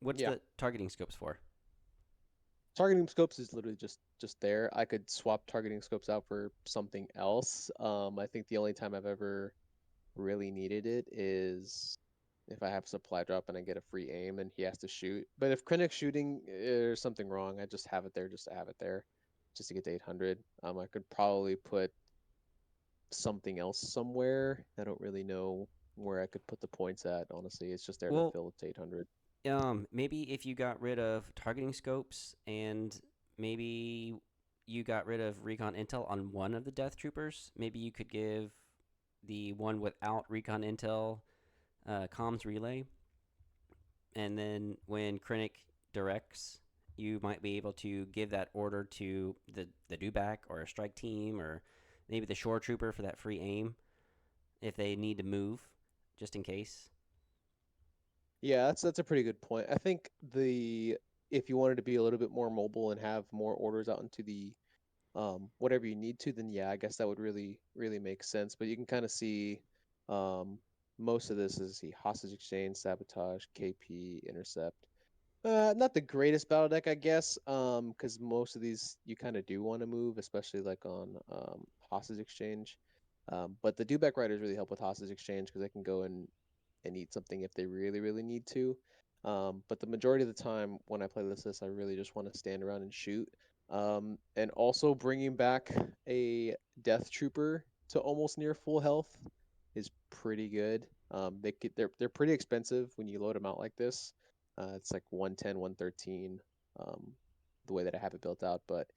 What's Yeah. the targeting scopes for? Targeting scopes is literally just there. I could swap targeting scopes out for something else. I think the only time I've ever really needed it is if I have supply drop and I get a free aim and he has to shoot. But if Krennic's shooting, there's something wrong. I just have it there just to have it there, just to get to 800. I could probably put something else somewhere. I don't really know where I could put the points at. Honestly, it's just there to Well, fill it to 800. maybe if you got rid of targeting scopes and maybe you got rid of recon intel on one of the Death Troopers, maybe you could give the one without recon intel comms relay, and then when Krennic directs, you might be able to give that order to the dewback or a strike team or maybe the shore trooper for that free aim if they need to move, just in case. Yeah, that's a pretty good point. I think the if you wanted to be a little bit more mobile and have more orders out into the whatever you need to, then yeah, I guess that would really make sense. But you can kind of see um most of this is the hostage exchange, sabotage, KP, intercept. Not the greatest battle deck, I guess, because most of these you kind of do want to move, especially like on hostage exchange. But the dewback riders really help with hostage exchange because they can go and eat something if they really need to. But the majority of the time when I play this, I really just want to stand around and shoot. And also bringing back a death trooper to almost near full health is pretty good. They're pretty expensive when you load them out like this. It's like 110, 113, the way that I have it built out. But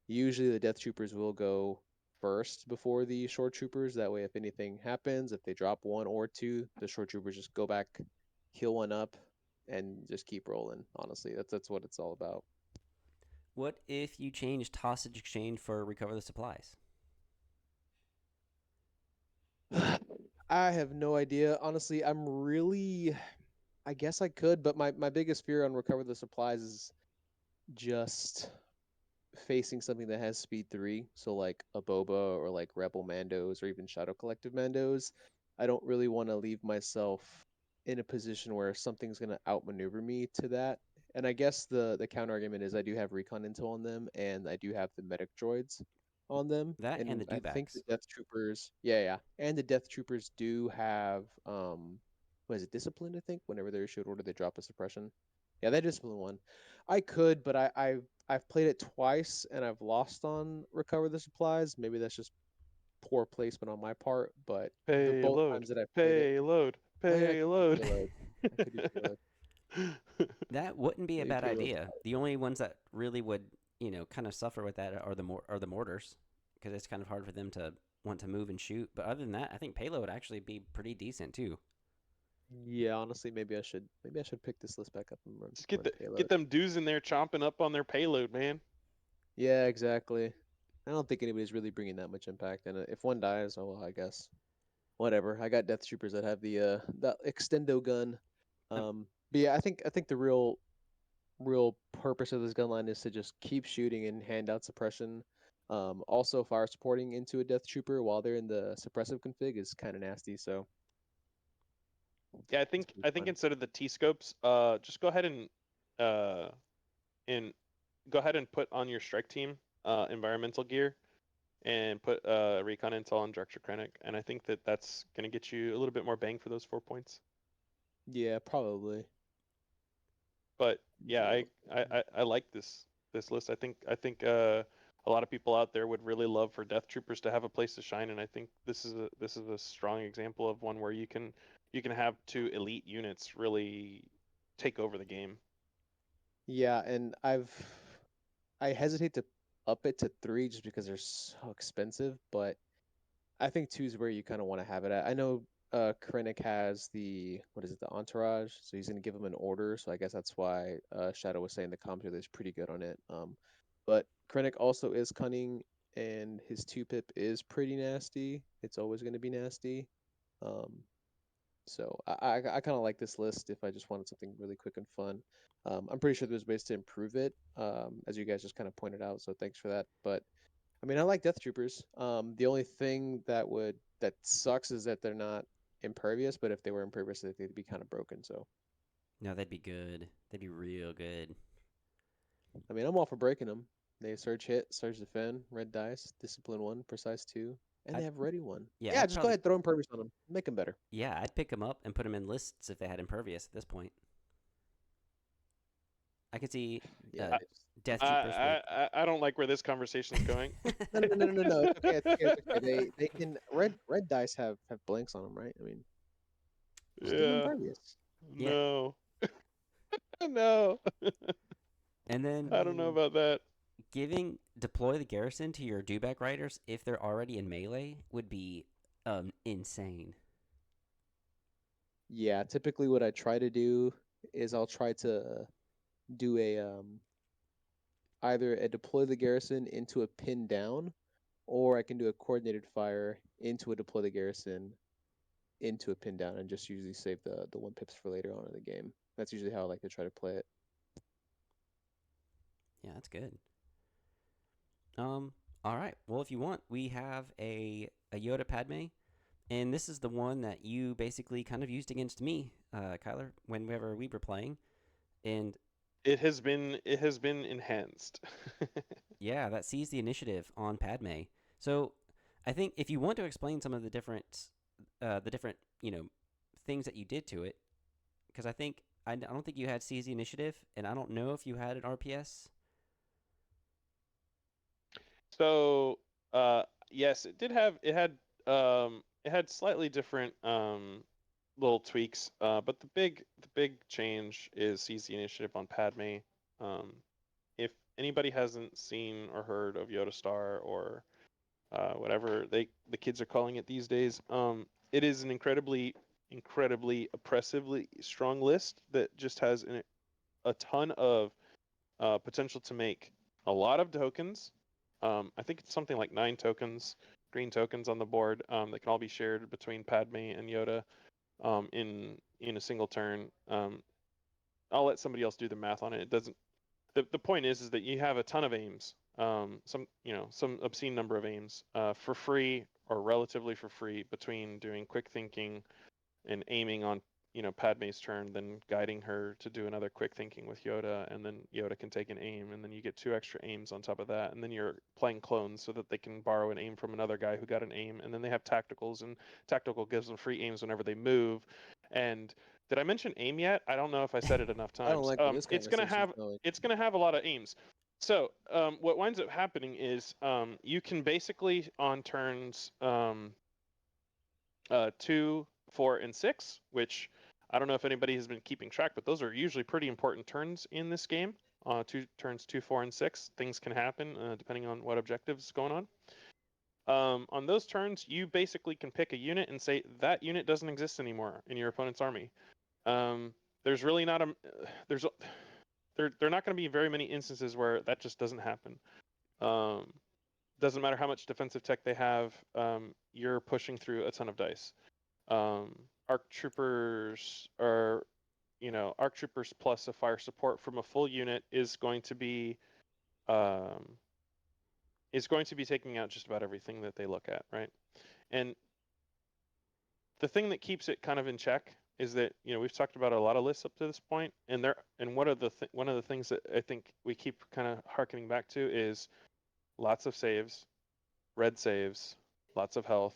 usually the death troopers will go first before the shore troopers. That way, if anything happens, if they drop one or two, the shore troopers just go back, heal one up, and just keep rolling. Honestly, that's what it's all about. What if you changed hostage exchange for recover the supplies? I have no idea. Honestly, I guess I could, but my biggest fear on recover the supplies is just facing something that has speed 3, so like a Boba or like Rebel Mandos or even Shadow Collective Mandos. I don't really want to leave myself in a position where something's going to outmaneuver me to that. And I guess the counter argument is I do have recon intel on them and I do have the medic droids on them. That and And the I think the dewbacks. Death Troopers, yeah. And the Death Troopers do have what is it, disciplined, I think. Whenever they're issued order, they drop a suppression. Yeah, that discipline one. I could, but I've played it twice and I've lost on recover the supplies. Maybe that's just poor placement on my part, but the both Payload, times that I've played it, payload, oh yeah, I could do payload. payload. I could do payload. That wouldn't be a Maybe bad payload. idea. The only ones that really would, kind of suffer with that are the mortars, because it's kind of hard for them to want to move and shoot. But other than that, I think payload would actually be pretty decent too. Yeah, honestly, maybe I should pick this list back up and run Just run get payload. them dudes in there chomping up on their payload, man. Yeah, exactly. I don't think anybody's really bringing that much impact, and if one dies, oh well, I guess whatever. I got Death Troopers that have the extendo gun. Um, But yeah, I think the real purpose of this gun line is to just keep shooting and hand out suppression. Also, fire supporting into a death trooper while they're in the suppressive config is kind of nasty. So Yeah, it's pretty I think fun. instead of the T scopes, just uh and go ahead and put on your strike team environmental gear and put recon intel on Director Krennic, and I think that that's gonna get you a little bit more bang for those 4 points. Yeah, probably. But yeah, Yeah. I like this list. I think a lot of people out there would really love for Death Troopers to have a place to shine, and I think this is a strong example of one where you can have two elite units really take over the game. Yeah, and I hesitate to up it to 3 just because they're so expensive, but I think 2 is where you kind of want to have it at. I know Krennic has the entourage, so he's gonna give him an order. So I guess that's why Shadow was saying the commentary is pretty good on it. But Krennic also is cunning, and his 2-pip is pretty nasty. It's always gonna be nasty. Um, so I kind of like this list if I just wanted something really quick and fun. I'm pretty sure there's ways to improve it, as you guys just kind of pointed out. So thanks for that. But I mean, I like Death Troopers. The only thing that sucks is that they're not impervious. But if they were impervious, they'd be kind of broken. So No, they'd be good. They'd be real good. I mean, I'm all for breaking them. They surge hit, surge defend, red dice, discipline 1, precise 2, and they I'd have ready 1. yeah, Yeah, I'd just go probably ahead, throw impervious on them, make them better. yeah, I'd pick them up and put them in lists if they had impervious at this point. I could see Yeah, Death Troopers with. I don't like where this conversation's going. no. It's okay. It's okay. It's okay. They can red dice have blanks on them, right? I mean, just give them Yeah. impervious. Yeah, No. No. and then I don't know about that. giving deploy the garrison to your dewback riders if they're already in melee would be insane. Yeah, typically what I try to do is I'll try to do a either a deploy the garrison into a pin down, or I can do a coordinated fire into a deploy the garrison into a pin down and just usually save the 1-pips for later on in the game. That's usually how I like to try to play it. Yeah, that's good. All right. Well, if you want, we have a Yoda Padme, and this is the one that you basically kind of used against me, Kyler, whenever we were playing. And it has been enhanced. yeah, that sees the initiative on Padme. So I think if you want to explain some of the different things that you did to it, because I don't think you had seize the initiative, and I don't know if you had an RPS. So, yes, it had slightly different little tweaks, but the big change is seize the initiative on Padme. Um, if anybody hasn't seen or heard of Yoda Star or whatever the kids are calling it these days, it is an incredibly oppressively strong list that just has a ton of potential to make a lot of tokens. I think it's something like 9 tokens, green tokens on the board, that can all be shared between Padme and Yoda, in a single turn. I'll let somebody else do the math on it. It doesn't. The point is that you have a ton of aims, some obscene number of aims, for free or relatively for free, between doing quick thinking and aiming on Padme's turn, then guiding her to do another quick thinking with Yoda, and then Yoda can take an aim, and then you get 2 extra aims on top of that, and then you're playing clones so that they can borrow an aim from another guy who got an aim, and then they have tacticals, and tactical gives them free aims whenever they move. And did I mention aim yet? I don't know if I said it enough I don't times. like where this It's gonna conversation's have going. it's gonna have a lot of aims. So what winds up happening is, you can basically on turns 2, 4, and 6, which I don't know if anybody has been keeping track, but those are usually pretty important turns in this game. Turns 2, 4, and 6, things can happen depending on what objectives is going on. On those turns, you basically can pick a unit and say that unit doesn't exist anymore in your opponent's army. There's really not a there's there are not going to be very many instances where that just doesn't happen. Doesn't matter how much defensive tech they have, you're pushing through a ton of dice. Arc troopers are, arc troopers plus a fire support from a full unit um, is going to be taking out just about everything that they look at, right? And the thing that keeps it kind of in check is that we've talked about a lot of lists up to this point, and one of the things that I think we keep kind of harkening back to is lots of saves, red saves, lots of health,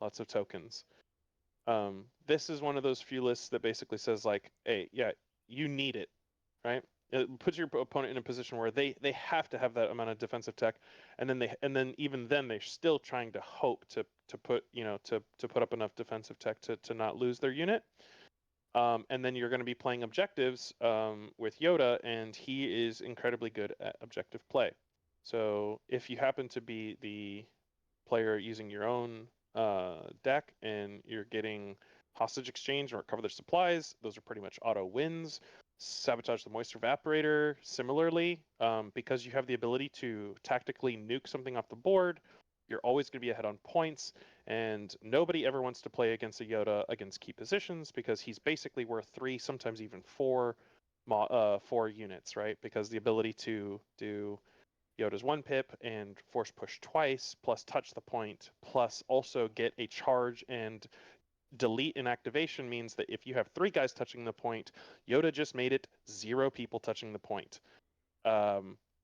lots of tokens. This is one of those few lists that basically says, like, hey, yeah, you need it, right? It puts your opponent in a position where they have to have that amount of defensive tech, and then even then they're still trying to hope to put to put up enough defensive tech to not lose their unit. And then you're going to be playing objectives with Yoda, and he is incredibly good at objective play. So if you happen to be the player using your own deck and you're getting hostage exchange or recover their supplies, those are pretty much auto wins. Sabotage the moisture evaporator, similarly, because you have the ability to tactically nuke something off the board, you're always going to be ahead on points, and nobody ever wants to play against a Yoda against key positions because he's basically worth 3, sometimes even 4 units, right? Because the ability to do Yoda's 1 pip and force push twice, plus touch the point, plus also get a charge and delete an activation means that if you have 3 guys touching the point, Yoda just made it 0 people touching the point.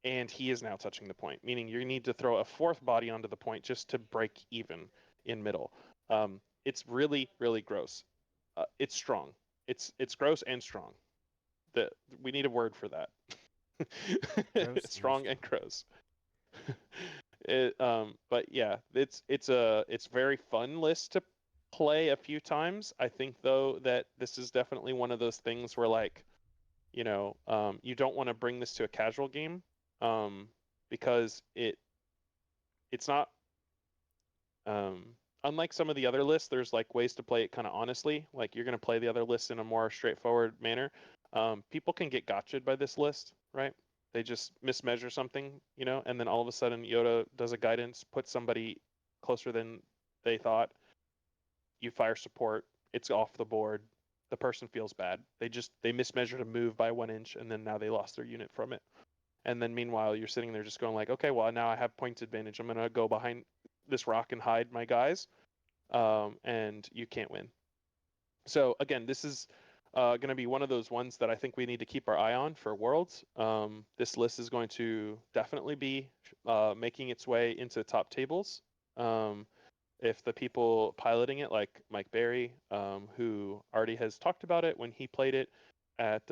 And he is now touching the point, meaning you need to throw a 4th body onto the point just to break even in middle. It's really, really gross. It's strong. It's gross and strong. We need a word for that. Gross and Strong and gross. But yeah, it's very fun list to play a few times. I think though that this is definitely one of those things where like, you don't want to bring this to a casual game, because it's not, unlike some of the other lists, there's like ways to play it kind of honestly. Like you're going to play the other lists in a more straightforward manner. People can get gotcha'd by this list, right? They just mismeasure something, and then all of a sudden Yoda does a guidance, puts somebody closer than they thought. You fire support, it's off the board. The person feels bad. They mismeasured a move by 1 inch, and then now they lost their unit from it. And then meanwhile, you're sitting there just going like, okay, well now I have points advantage. I'm gonna go behind this rock and hide my guys, and you can't win. So again, this is going to be one of those ones that I think we need to keep our eye on for Worlds. This list is going to definitely be making its way into top tables. If the people piloting it, like Mike Berry, who already has talked about it when he played it at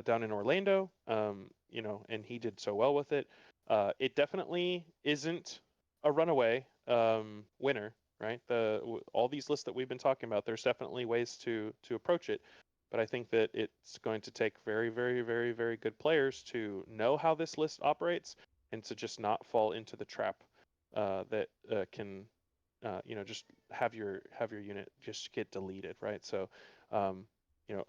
down in Orlando, and he did so well with it. It definitely isn't a runaway winner, right? All these lists that we've been talking about, there's definitely ways to approach it, but I think that it's going to take very, very, very, very good players to know how this list operates and to just not fall into the trap that can, just have your unit just get deleted, right? So.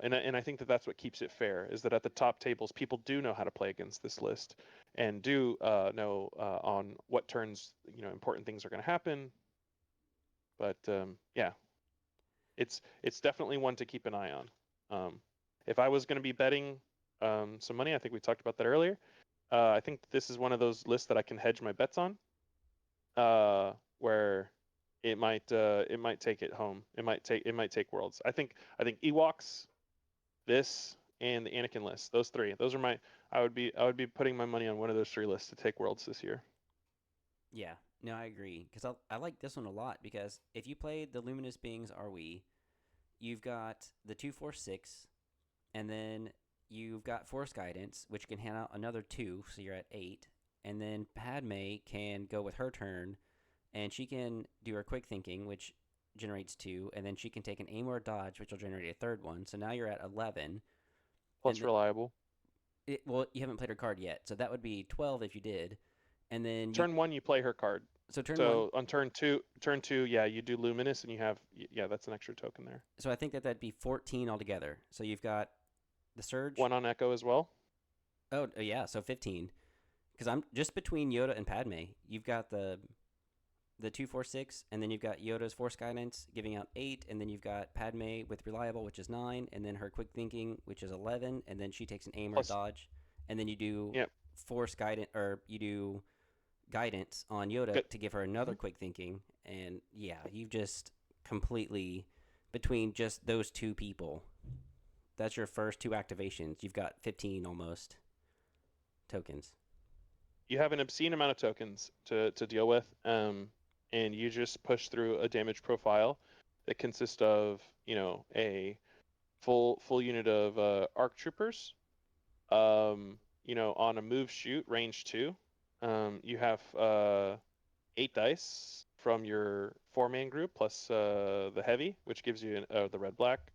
And I think that that's what keeps it fair, is that at the top tables, people do know how to play against this list and do know on what turns, important things are going to happen. But yeah, it's definitely one to keep an eye on. If I was going to be betting some money, I think we talked about that earlier. I think this is one of those lists that I can hedge my bets on, where it might take it home. It might take Worlds. I think Ewoks, this, and the Anakin list. Those 3. Those are I would be putting my money on one of those 3 lists to take Worlds this year. Yeah, no, I agree. Because I like this one a lot, because if you played the Luminous Beings Are We, you've got the 246, and then you've got Force Guidance, which can hand out another 2, so you're at 8. And then Padme can go with her turn, and she can do her quick thinking, which generates 2, and then she can take an aim or a dodge, which will generate a 3rd one. So now you're at 11. Plus reliable. Well, you haven't played her card yet, so that would be 12 if you did. And then turn 1, you play her card. So turn 1. On turn 2, yeah, you do Luminous, and you have that's an extra token there. So I think that'd be 14 altogether. So you've got the Surge. 1 on Echo as well. Oh yeah, so 15. Because I'm just between Yoda and Padme. You've got the 246, and then you've got Yoda's Force Guidance giving out 8, and then you've got Padme with Reliable, which is 9, and then her Quick Thinking, which is 11, and then she takes an aim or dodge, and then you do Force Guidance, or you do Guidance on Yoda to give her another Quick Thinking, and yeah, you've just completely, between just those 2 people, that's your first 2 activations. You've got 15 almost tokens. You have an obscene amount of tokens to deal with, and you just push through a damage profile that consists of, a full unit of ARC troopers, on a move shoot range 2. You have 8 dice from your 4-man group plus the heavy, which gives you the red black,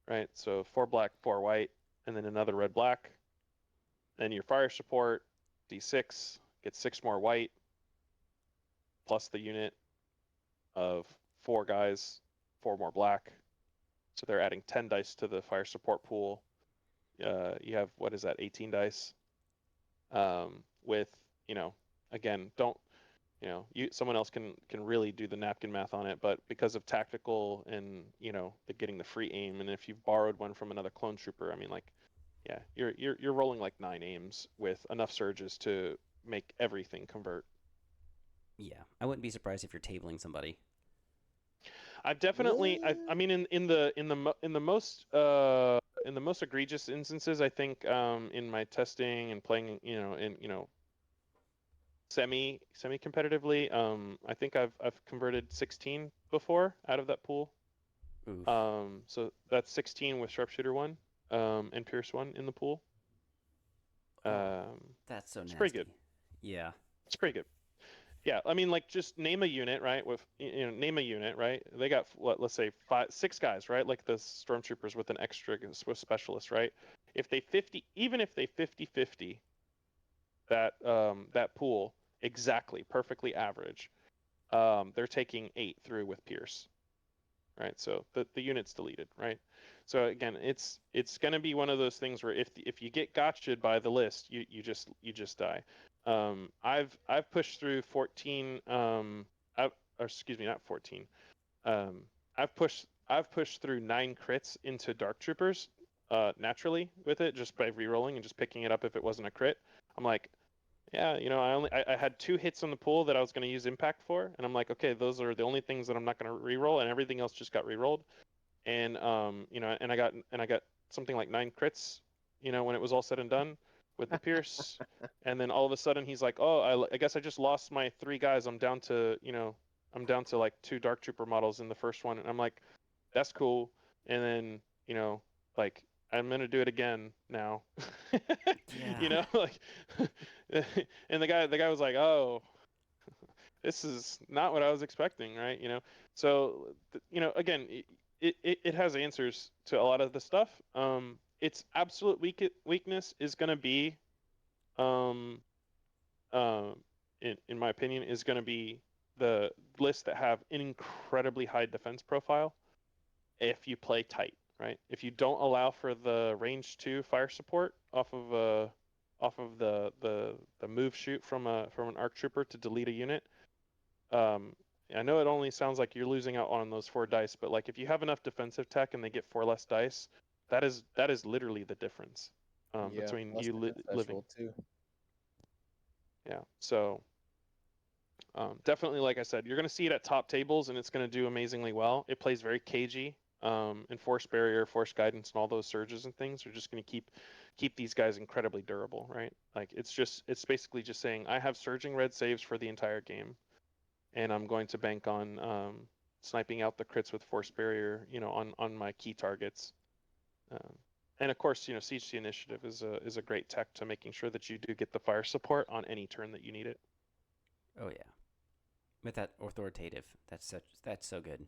right? So 4 black, 4 white, and then another red black. Then your fire support, D6, gets 6 more white. plus the unit of 4 guys, 4 more black. So they're adding 10 dice to the fire support pool. You have, what is that, 18 dice? With, again, don't, someone else can really do the napkin math on it, but because of tactical and, getting the free aim, and if you've borrowed one from another clone trooper, I mean, like, yeah, you're rolling like 9 aims with enough surges to make everything convert. Yeah, I wouldn't be surprised if you're tabling somebody. I've definitely, I mean, in the most egregious instances, I think, in my testing and playing, semi competitively, I think I've converted 16 before out of that pool. Oof. So that's 16 with sharpshooter 1, and pierce 1 in the pool. That's so nasty. It's pretty good. Yeah. It's pretty good. Yeah, I mean, like, just name a unit, right? Name a unit, right? They got, what, let's say 6 guys, right? Like the stormtroopers with an extra specialist, right? Even if they 50-50 that pool exactly, perfectly average, they're taking 8 through with Pierce, right? So the unit's deleted, right? So again, it's going to be one of those things where if you get gotcha'd by the list, you just die. I've pushed through 14. Or excuse me, not 14. I've pushed through 9 crits into Dark Troopers, naturally with it, just by re-rolling and just picking it up if it wasn't a crit. I'm like, yeah, I had 2 hits on the pool that I was going to use impact for, and I'm like, okay, those are the only things that I'm not going to re-roll, and everything else just got re-rolled. And and I got something like 9 crits, when it was all said and done with the Pierce. And then all of a sudden he's like, oh, I guess I just lost my 3 guys. I'm down to like 2 Dark Trooper models in the first one, and I'm like, that's cool. And then like, I'm gonna do it again now. Yeah. Like, and the guy was like, oh, this is not what I was expecting, right? So again, it has answers to a lot of the stuff. Its absolute weakness is going to be, um, in my opinion, is going to be the lists that have an incredibly high defense profile. If you play tight, right? If you don't allow for the range 2 fire support off of the move shoot from an ARC trooper to delete a unit. I know it only sounds like you're losing out on those 4 dice, but like, if you have enough defensive tech and they get 4 less dice, that is literally the difference, between less you defense living. threshold too. Yeah. So definitely, like I said, you're going to see it at top tables, and it's going to do amazingly well. It plays very cagey, and force barrier, force guidance, and all those surges and things are just going to keep these guys incredibly durable, right? Like, it's basically just saying, I have surging red saves for the entire game, and I'm going to bank on sniping out the crits with force barrier, on my key targets. And of course, Siege the Initiative is a great tech to making sure that you do get the fire support on any turn that you need it. Oh yeah. With that authoritative, that's so good.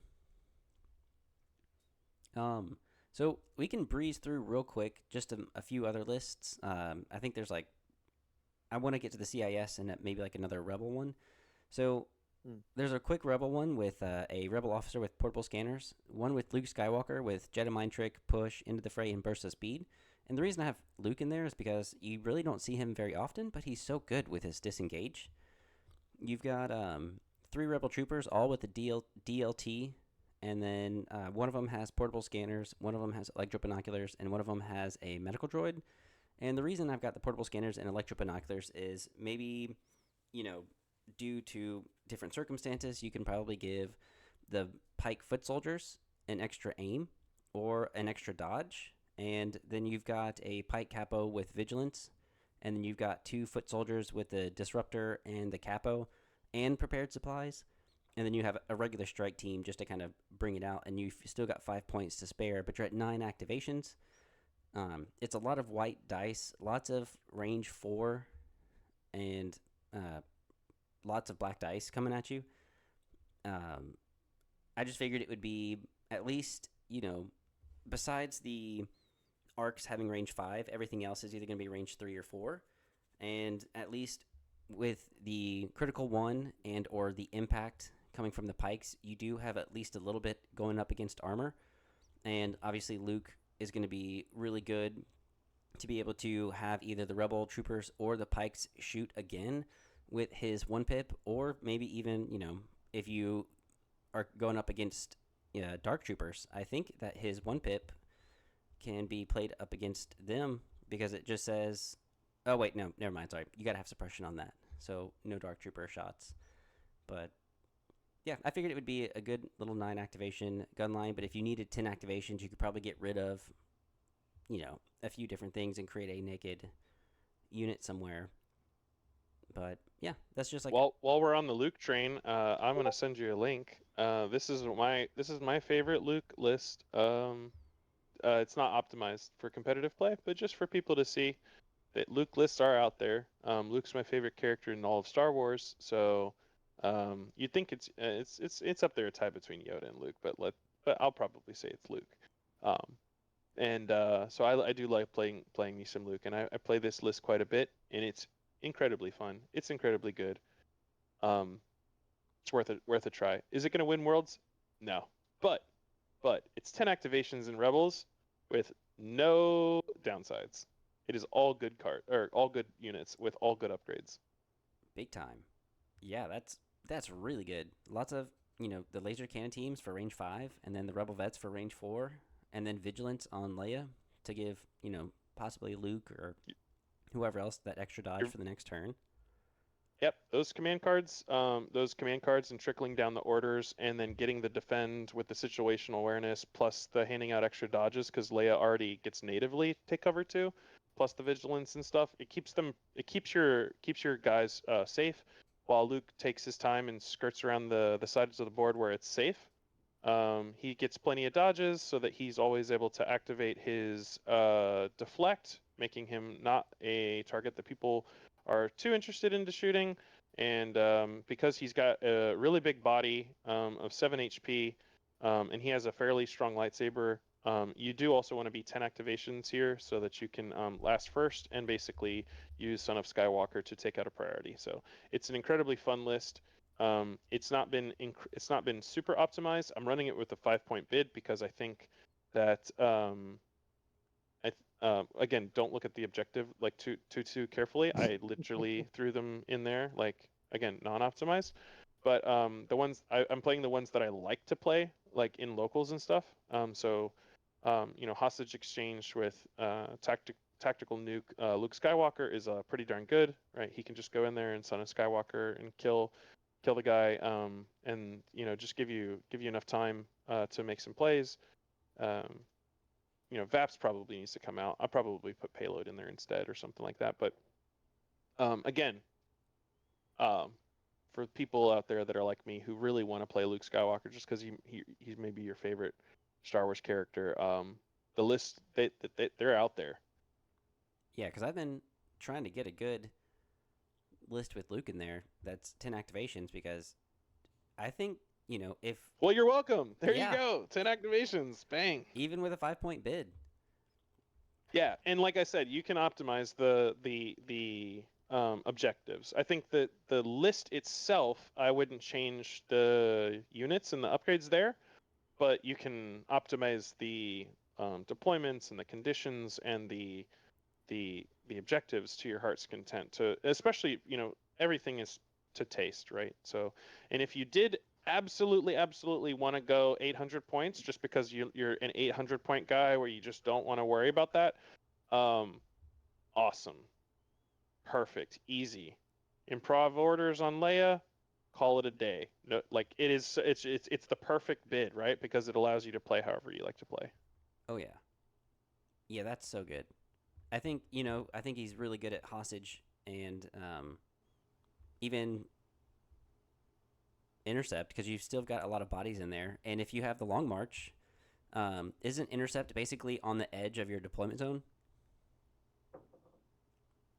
So we can breeze through real quick just a few other lists. I think there's like, I want to get to the CIS and maybe like another Rebel one. So there's a quick Rebel one with a Rebel officer with portable scanners, one with Luke Skywalker with Jedi Mind Trick, Push, Into the Fray, and Burst of Speed. And the reason I have Luke in there is because you really don't see him very often, but he's so good with his disengage. You've got 3 Rebel troopers, all with the DLT, and then one of them has portable scanners, one of them has electro-binoculars, and one of them has a medical droid. And the reason I've got the portable scanners and electro-binoculars is maybe, due to different circumstances, you can probably give the Pike foot soldiers an extra aim or an extra dodge, and then you've got a Pike capo with vigilance, and then you've got 2 foot soldiers with the disruptor and the capo and prepared supplies, and then you have a regular strike team just to kind of bring it out, and you've still got 5 points to spare, but you're at 9 activations. It's a lot of white dice, lots of range 4, and lots of black dice coming at you. I just figured it would be at least, besides the arcs having range 5, everything else is either going to be range 3 or 4. And at least with the critical one and or the impact coming from the pikes, you do have at least a little bit going up against armor. And obviously, Luke is going to be really good to be able to have either the rebel troopers or the pikes shoot again with his one pip, or maybe even, if you are going up against dark troopers, I think that his one pip can be played up against them because it just says, oh wait, no, never mind, sorry, you gotta have suppression on that, so no dark trooper shots. But yeah, I figured it would be a good little 9 activation gunline, but if you needed 10 activations, you could probably get rid of, a few different things and create a naked unit somewhere. But yeah, that's just like While we're on the Luke train, I'm gonna send you a link. This is my favorite Luke list. It's not optimized for competitive play, but just for people to see that Luke lists are out there. Luke's my favorite character in all of Star Wars, so you'd think it's up there a tie between Yoda and Luke, but I'll probably say it's Luke. And so I do like playing me some Luke, and I play this list quite a bit, and it's incredibly fun. It's incredibly good. Um, it's worth a try. Is it going to win Worlds? No, but it's 10 activations in Rebels with no downsides. It is all good all good units with all good upgrades. big time. Yeah, that's really good. Lots of the laser cannon teams for range 5, and then the rebel vets for range 4, and then vigilance on Leia to give possibly Luke or whoever else that extra dodge for the next turn. Yep, those command cards and trickling down the orders, and then getting the defend with the situational awareness, plus the handing out extra dodges because Leia already gets natively take cover too, plus the vigilance and stuff. It keeps your guys safe, while Luke takes his time and skirts around the sides of the board where it's safe. He gets plenty of dodges so that he's always able to activate his deflect, making him not a target that people are too interested into shooting. And because he's got a really big body of 7 HP, and he has a fairly strong lightsaber, you do also want to be 10 activations here so that you can last first and basically use Son of Skywalker to take out a priority. So it's an incredibly fun list. It's not been super optimized. I'm running it with a 5-point bid because I think that again, don't look at the objective like too carefully. I literally threw them in there like, again, non-optimized. But I'm playing the ones that I like to play, like in locals and stuff. So hostage exchange with tactical nuke Luke Skywalker is pretty darn good, right? He can just go in there and Son of Skywalker and kill the guy, and just give you enough time to make some plays. Vaps probably needs to come out. I'll probably put payload in there instead or something like that. But again, for people out there that are like me who really want to play Luke Skywalker just because he's maybe your favorite Star Wars character, the list they're out there. Yeah, because I've been trying to get a good list with Luke in there that's 10 activations because I think, if. Well, you're welcome. There Yeah. you go. 10 activations. Bang. Even with a 5-point bid. Yeah, and like I said, you can optimize the objectives. I think that the list itself, I wouldn't change the units and the upgrades there, but you can optimize the deployments and the conditions and the objectives to your heart's content. To especially, everything is to taste, right? So, and if you did absolutely want to go 800 points just because you're an 800 point guy where you just don't want to worry about that, awesome, perfect, easy. Improv orders on Leia, call it a day. No, like it's the perfect bid, right? Because it allows you to play however you like to play. Oh yeah. Yeah, that's so good. I think he's really good at hostage and even intercept because you've still got a lot of bodies in there. And if you have the long march, isn't intercept basically on the edge of your deployment zone?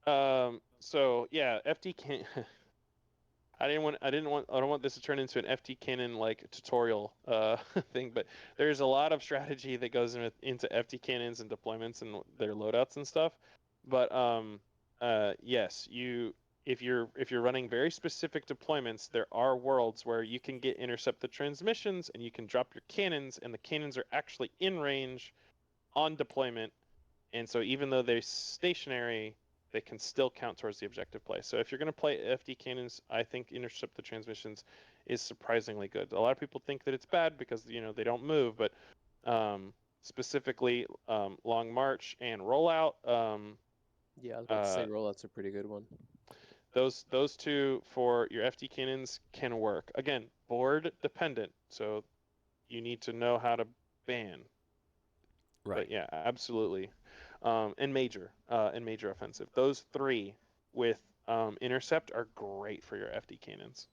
So yeah, FT can. I don't want this to turn into an FT cannon like tutorial thing, but there's a lot of strategy that goes into FT cannons and deployments and their loadouts and stuff. But yes, if you're running very specific deployments, there are worlds where you can intercept the transmissions and you can drop your cannons, and the cannons are actually in range on deployment. And so even though they're stationary, they can still count towards the objective play. So if you're going to play FD cannons, I think intercept the transmissions is surprisingly good. A lot of people think that it's bad because they don't move, but specifically Long March and Rollout, Yeah, I was about to say rollout's a pretty good one. those two for your FD cannons can work. Again, board dependent, so you need to know how to ban. Right. But yeah, absolutely. And major offensive. Those three with intercept are great for your FD cannons.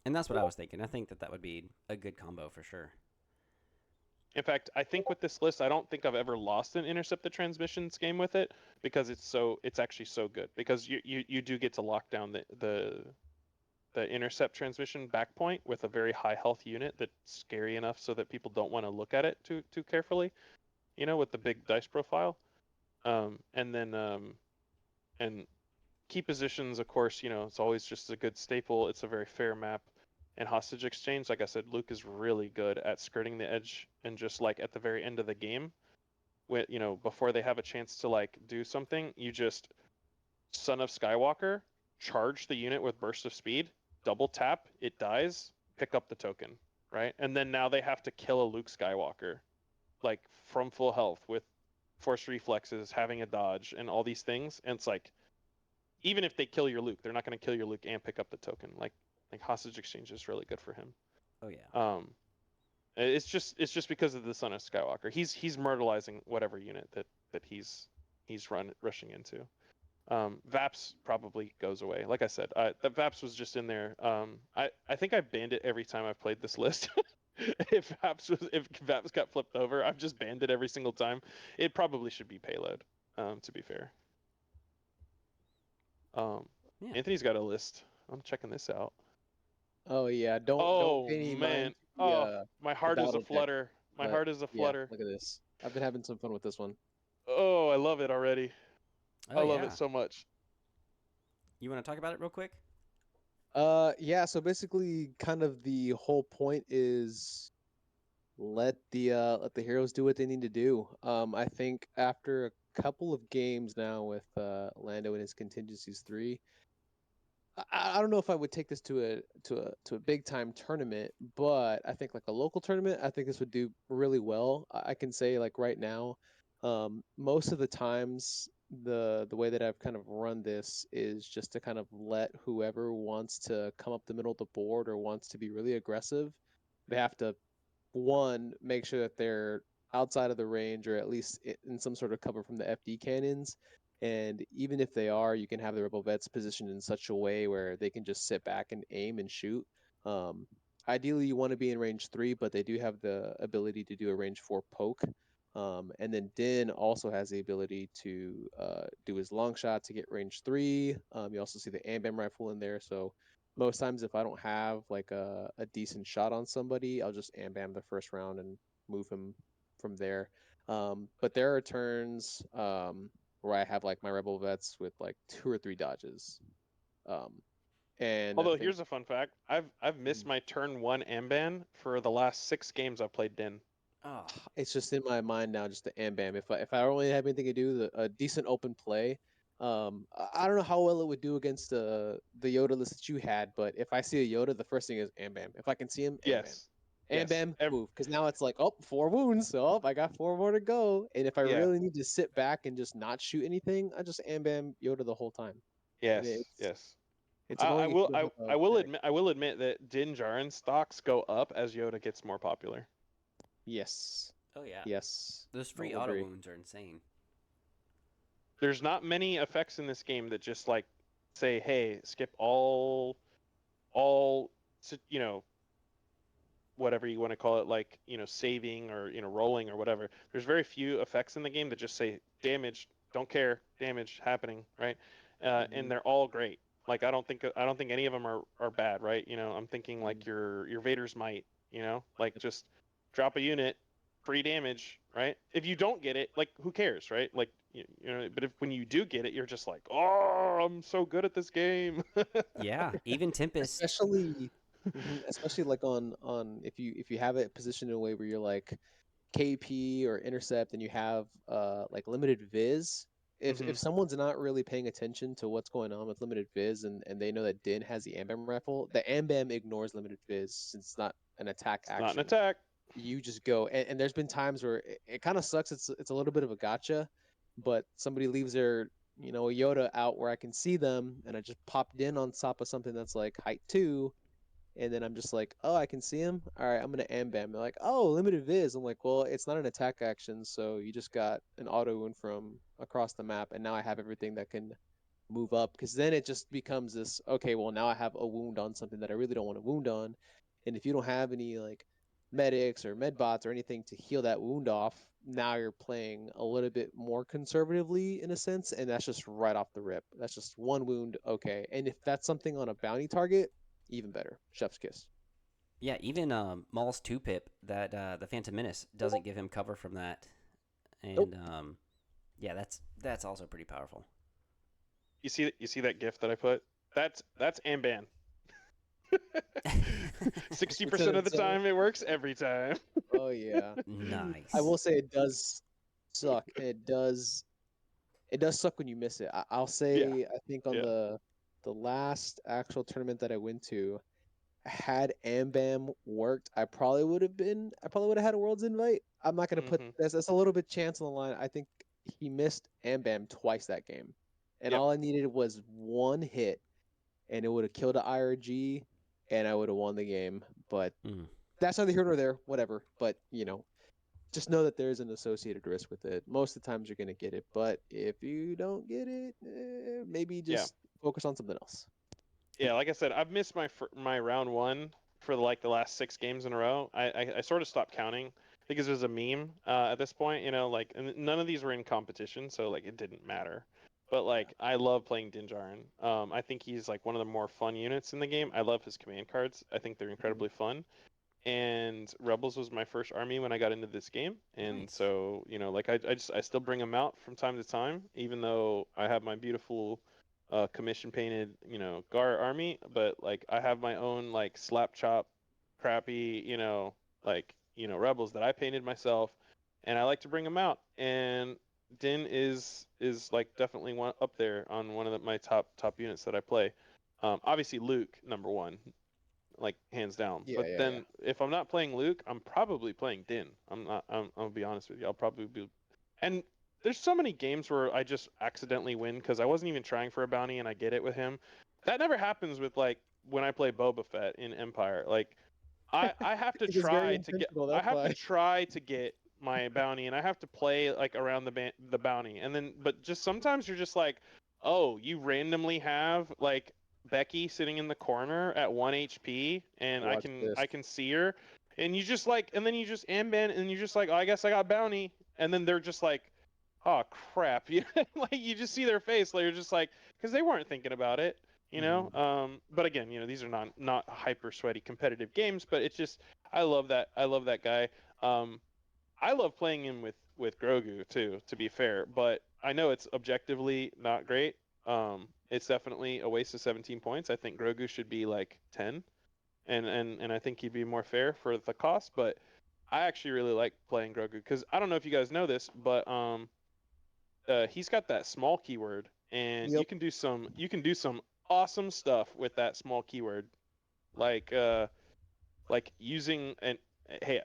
And that's what I was thinking. I think that would be a good combo for sure. In fact, I think with this list, I don't think I've ever lost an intercept the transmissions game with it because it's actually so good, because you do get to lock down the intercept transmission back point with a very high health unit that's scary enough so that people don't want to look at it too carefully, with the big dice profile. And then and key positions, of course, it's always just a good staple. It's a very fair map. And hostage exchange, like I said, Luke is really good at skirting the edge, and just like at the very end of the game, when before they have a chance to like do something, you just Son of Skywalker, charge the unit with burst of speed, double tap, it dies, pick up the token, right? And then now they have to kill a Luke Skywalker, like from full health with force reflexes, having a dodge, and all these things. And it's like, even if they kill your Luke, they're not going to kill your Luke and pick up the token. Like hostage exchange is really good for him. Oh yeah. It's just because of the Son of Skywalker. He's myrtleizing whatever unit that he's rushing into. Vaps probably goes away. Like I said, the Vaps was just in there. I think I banned it every time I've played this list. if Vaps got flipped over, I've just banned it every single time. It probably should be payload. To be fair. Yeah. Anthony's got a list. I'm checking this out. Oh yeah, don't Oh pay any mind man. to Oh, my the heart is a battle deck, flutter. My but heart is a yeah, flutter. look at this. I've been having some fun with this one. Oh, I love it already. Oh I love yeah. it so much. You want to talk about it real quick? Yeah, so basically kind of the whole point is let the heroes do what they need to do. I think after a couple of games now with Lando and his contingencies 3, I don't know if I would take this to a big time tournament, but I think like a local tournament, I think this would do really well. I can say like right now, most of the times the way that I've kind of run this is just to kind of let whoever wants to come up the middle of the board or wants to be really aggressive, they have to, one, make sure that they're outside of the range or at least in some sort of cover from the FD cannons. And even if they are, you can have the rebel vets positioned in such a way where they can just sit back and aim and shoot. Um, Ideally, you want to be in range 3, but they do have the ability to do a range 4 poke. And then Din also has the ability to do his long shot to get range 3. You also see the Ambam rifle in there. So most times, if I don't have like a decent shot on somebody, I'll just Ambam the first round and move him from there. But there are turns where I have like my rebel vets with like 2 or 3 dodges. Um, and I Although think here's a fun fact: I've missed my turn 1 Amban for the last 6 games I've played Din. Oh. it's just in my mind now, just the Ambam. If I don't really have anything to do, a decent open play. I don't know how well it would do against the Yoda list that you had, but if I see a Yoda, the first thing is Ambam. If I can see him, Ambam. Yes, And yes, bam, move. Because now it's like, oh, 4 wounds. So I got 4 more to go. And if I yeah, really need to sit back and just not shoot anything, I just and bam Yoda the whole time. And yes, yes. it's I annoying if will you I, don't have I a will deck. admit that Din Djarin stocks go up as Yoda gets more popular. Yes. Oh yeah. Yes. Those I free will auto agree. wounds are insane. There's not many effects in this game that just like say, hey, skip all whatever you want to call it, like saving or rolling or whatever. There's very few effects in the game that just say damage, don't care, damage happening, right? Mhm. And they're all great. Like I don't think any of them are bad, right? I'm thinking like your Vader's might, like just drop a unit, free damage, right? If you don't get it, like who cares, right? Like But if when you do get it, you're just like, oh, I'm so good at this game. Yeah, even Tempest. especially especially like on if you have it positioned in a way where you're like KP or intercept and you have like limited viz. If Hmm. someone's not really paying attention to what's going on with limited viz and they know that Din has the Ambam rifle, the Ambam ignores limited viz since it's not an attack It's not an action. attack. You just go and there's been times where it kind of sucks. It's a little bit of a gotcha, but somebody leaves their a Yoda out where I can see them, and I just popped in on top of something that's like height 2, and then I'm just like, oh, I can see him. All right, I'm gonna ambam. They're like, oh, limited viz. I'm like, well, it's not an attack action, so you just got an auto wound from across the map, and now I have everything that can move up. Because then it just becomes this, okay, well now I have a wound on something that I really don't want to wound on, and if you don't have any like medics or med bots or anything to heal that wound off, now you're playing a little bit more conservatively in a sense, and that's just right off the rip. That's just one wound, okay. And if that's something on a bounty target, even better. Chef's kiss. Yeah, even Maul's 2-pip, that the Phantom Menace doesn't give him cover from that. Nope. And yeah, that's also pretty powerful. You see that GIF that I put? That's Amban. 60% of Lieutenant the Sam. time, it works every time. Oh yeah. I Nice. will say it does suck. It does suck when you miss it. I'll Yeah, say I think on yeah. the last actual tournament that I went to, had Ambam worked, I probably would have had a world's invite. I'm not gonna put Hmm. that's a little bit chance on the line. I think he missed Ambam twice that game. And Yep. all I needed was one hit and it would have killed the IRG and I would have won the game. But Mm. that's neither here nor there, whatever. But just know that there's an associated risk with it. Most of the times you're gonna get it, but if you don't get it, maybe Yeah. just focus on something else. Yeah, like I said, I've missed my round one for like the last 6 games in a row. I sort of stopped counting because it was a meme at this point. Like and none of these were in competition, so like it didn't matter. But Yeah. like I love playing Dinjarin. I think he's like one of the more fun units in the game. I love his command cards. I think they're Mhm. incredibly fun. And Rebels was my first army when I got into this game, and Nice. so like I still bring them out from time to time, even though I have my beautiful commission painted Gar army, but like I have my own like slap chop crappy like Rebels that I painted myself, and I like to bring them out. And Din is like definitely one up there on one of my top units that I play. Obviously Luke number one, like hands down. Yeah, But yeah, yeah. then if I'm not playing Luke, I'm probably playing Din. I'm not. I'll be honest with you. I'll probably be. And there's so many games where I just accidentally win because I wasn't even trying for a bounty and I get it with him. That never happens with like when I play Boba Fett in Empire. Like I have to It was very try to get. intentional. I That's have to why. try to get my bounty and I have to play like around the bounty and then but just sometimes you're just like, oh, you randomly have like Becky sitting in the corner at 1 HP and I Watch can this. I can see her and you just like and then you just ambient and you're just like, oh, I guess I got bounty, and then they're just like, oh crap. Like you just see their face like you're just like, because they weren't thinking about it. Mhm. But again, these are not hyper sweaty competitive games, but it's just I love that guy. um I love playing him with Grogu too, to be fair, but I know it's objectively not great. It's definitely a waste of 17 points. I think Grogu should be like 10, and I think he'd be more fair for the cost. But I actually really like playing Grogu because I don't know if you guys know this, but he's got that small keyword, and Yep. you can do some awesome stuff with that small keyword, like using an hey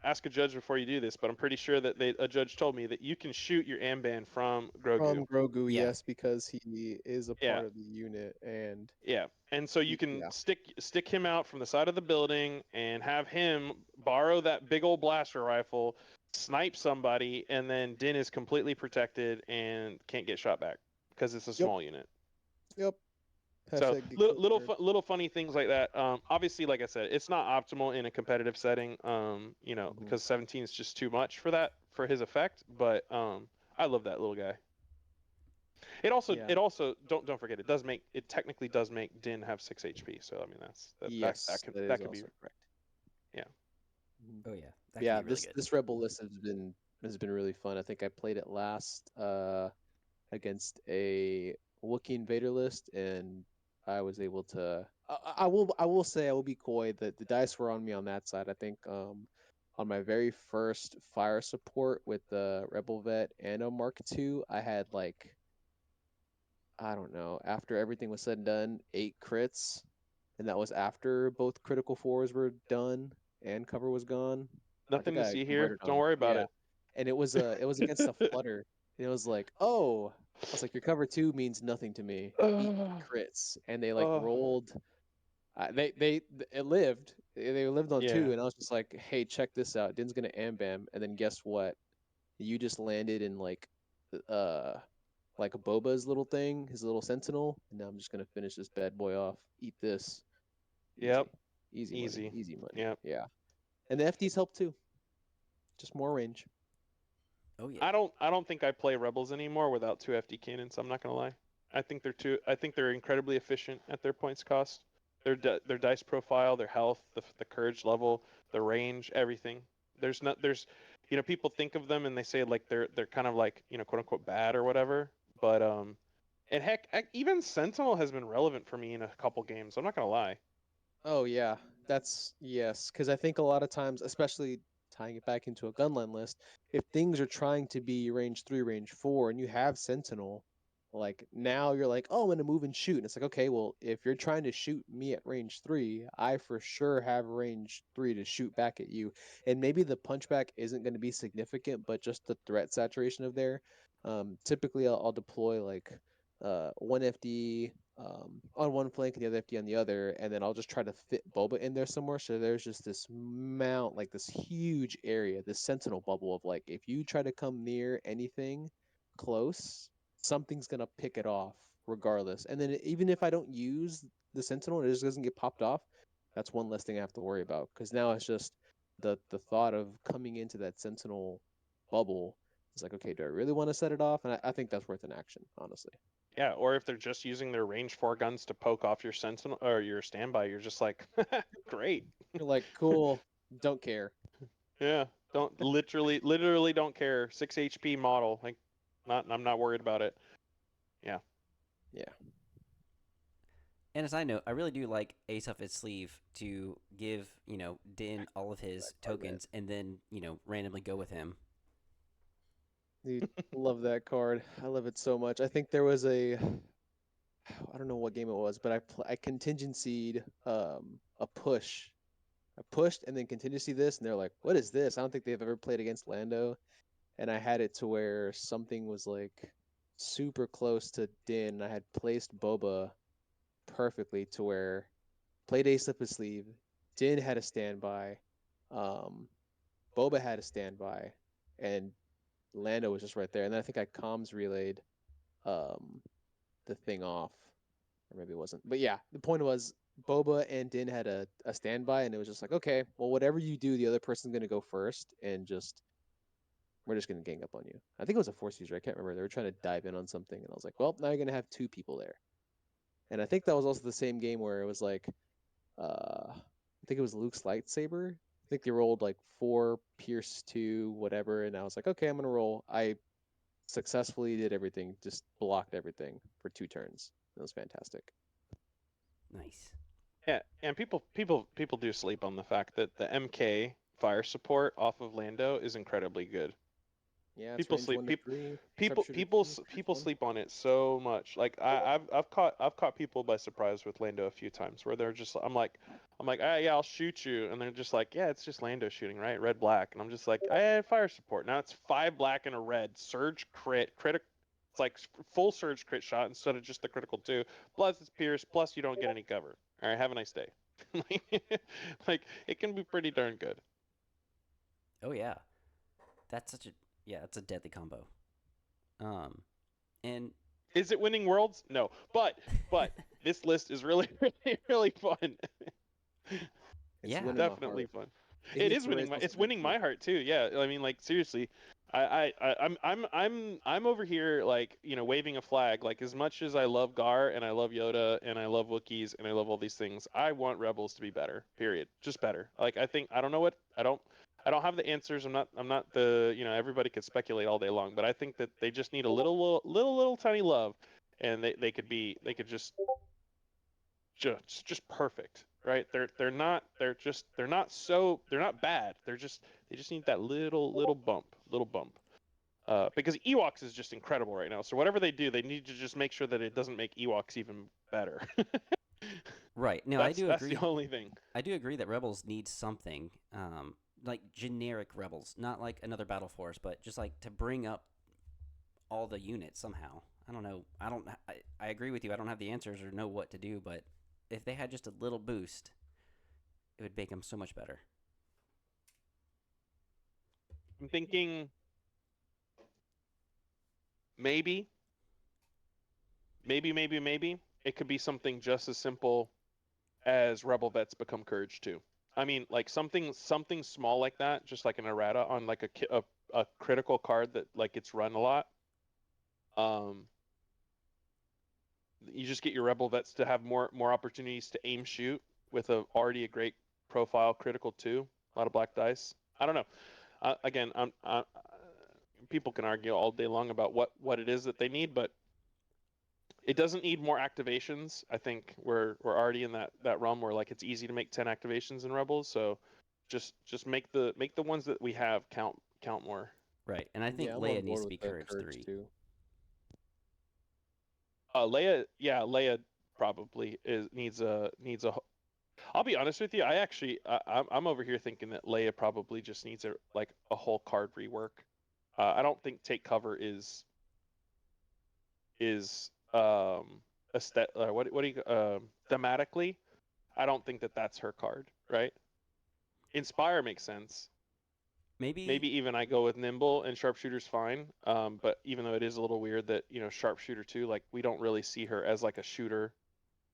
ask a judge before you do this, but I'm pretty sure that a judge told me that you can shoot your amban from Grogu. From Grogu, Yeah. yes, because he is a Yeah, part of the unit, and yeah, and so you can yeah. stick him out from the side of the building and have him borrow that big old blaster rifle, snipe somebody, and then Din is completely protected and can't get shot back because it's a Yep. small unit. Yep. So Hashtag get little killed little there. little funny things like that. Obviously, like I said, it's not optimal in a competitive setting. Mhm. Because 17 is just too much for his effect. But I love that little guy. Yeah. It also don't forget it technically does make Din have 6 HP. So I mean Yes, that that is could be also correct. yeah. Mhm. Oh yeah, that could Yeah, be really this good. this rebel list has been It's been really fun. I think I played it last against a Wookiee invader list, and I was able to. I will say I will be coy that the dice were on me on that side. I think on my very first fire support with the Rebel Vet and a Mark II, I had like, I don't know, after everything was said and done, 8 crits, and that was after both critical fours were done and cover was gone. I Nothing think to I see here. converted Don't on, worry about yeah, it. and it was against a flutter. And it was like, oh, I was like, your cover two means nothing to me. Eat Oh, crits, and they like oh, rolled. It lived. They lived on yeah. two, and I was just like, hey, check this out. Din's gonna ambam, and then guess what? You just landed in uh like Boba's little thing, his little sentinel, and now I'm just gonna finish this bad boy off. Eat this, Yep. easy, easy money, Easy. easy money. Yep. Yeah, and the FDs help too. Just more range. Oh yeah. I don't think I play Rebels anymore without two FD cannons. I'm not gonna lie. I think they're incredibly efficient at their points cost. Their dice profile, their health, the courage level, the range, everything. There's people think of them and they say like they're kind of like quote unquote bad or whatever. But and heck, even Sentinel has been relevant for me in a couple games. I'm not gonna lie. Oh yeah, that's yes, because I think a lot of times, especially tying it back into a gunline list, if things are trying to be range 3, range 4, and you have Sentinel, like now you're like, oh, I'm gonna move and shoot, and it's like, okay, well, if you're trying to shoot me at range 3, I for sure have range 3 to shoot back at you, and maybe the punchback isn't going to be significant, but just the threat saturation of there. Typically, I'll deploy like one FD on one flank and the other FD on the other, and then I'll just try to fit Boba in there somewhere. So there's just this mount, like this huge area, this sentinel bubble of like, if you try to come near anything close, something's gonna pick it off regardless. And then even if I don't use the sentinel and it just doesn't get popped off, that's one less thing I have to worry about. Because now it's just the thought of coming into that sentinel bubble. It's like, okay, do I really want to set it off? And I think that's worth an action, honestly. Yeah, or if they're just using their range 4 guns to poke off your sentinel or your standby, you're just like, great. You're like, cool, don't care. Yeah, don't literally don't care. 6 HP model. Like I'm not worried about it. Yeah. Yeah. And as I know, I really do like Ace Up His Sleeve to give, Din all of That his card, man. tokens and then, randomly go with him. Dude, love that card. I love it so much. I think there was I don't know what game it was, but I contingencyed a push. I pushed and then contingency this, and they're like, "What is this?" I don't think they've ever played against Lando, and I had it to where something was like super close to Din. And I had placed Boba perfectly to where played Ace up his sleeve. Din had a standby. Um, Boba had a standby, and Lando was just right there. And then I think I comms relayed um the thing off, or maybe it wasn't. But yeah, the point was Boba and Din had a standby, and it was just like, okay, well, whatever you do, the other person's gonna go first, and just we're just gonna gang up on you. I think it was a force user. I can't remember. They were trying to dive in on something, and I was like, well, now you're gonna have 2 people there. And I think that was also the same game where it was like, I think it was Luke's lightsaber. I think they rolled like 4 Pierce 2, whatever, and I was like, okay, I'm gonna roll. I successfully did everything, just blocked everything for 2 turns. It was fantastic. Nice. Yeah, and people do sleep on the fact that the MK fire support off of Lando is incredibly good. Yeah, it's People range sleep. 1 to 3, People sharpshooter people 2, Pierce people 1. sleep on it so much. Like I've caught people by surprise with Lando a few times where they're just I'm like ah yeah I'll shoot you and they're just like yeah it's just Lando shooting right red black and I'm just like I had fire support now it's 5 black and a red surge crit. It's like full surge crit shot instead of just the critical 2 plus it's pierce plus you don't get any cover. All right, have a nice day. Like it can be pretty darn good. Oh yeah. That's such a yeah, that's a deadly combo. Um and Is it winning worlds? No, but this list is really really fun. It's yeah. winning my Definitely heart. fun. They It need is to raise winning those it's event winning fees. my heart too. Yeah, I mean like seriously. I'm over here like waving a flag like as much as I love Gar and I love Yoda and I love Wookiees and I love all these things I want Rebels to be better period just better like I think I don't know what I don't have the answers. I'm not the, everybody could speculate all day long, but I think that they just need a little tiny love, and they could just perfect, right? They're not bad. They just need that little bump. Because Ewoks is just incredible right now. So whatever they do, they need to just make sure that it doesn't make Ewoks even better. Right. No, That's the only thing. I do agree that Rebels need something, like generic Rebels, not like another Battle Force, but just like to bring up all the units somehow. I don't know. I agree with you. I don't have the answers or know what to do, but if they had just a little boost, it would make them so much better. I'm thinking maybe it could be something just as simple as Rebel Vets become Courage 2. I mean, like something small like that, just like an errata on like a critical card that like gets run a lot. You just get your Rebel Vets to have more opportunities to aim shoot with already a great profile critical 2. A lot of black dice. I don't know. Again, people can argue all day long about what it is that they need, but it doesn't need more activations. I think we're already in that realm where like it's easy to make 10 activations in Rebels, so just make the ones that we have count more. Right. And I think Yeah, I'm Leia on needs board to with be the Courage Courage 3. too. Leia probably needs a. I'll be honest with you. I'm over here thinking that Leia probably just needs a whole card rework. I don't think Take Cover is what do you thematically. I don't think that that's her card, right? Inspire makes sense. Maybe Maybe even I go with Nimble and Sharpshooter's fine. But even though it is a little weird that Sharpshooter too, like we don't really see her as like a shooter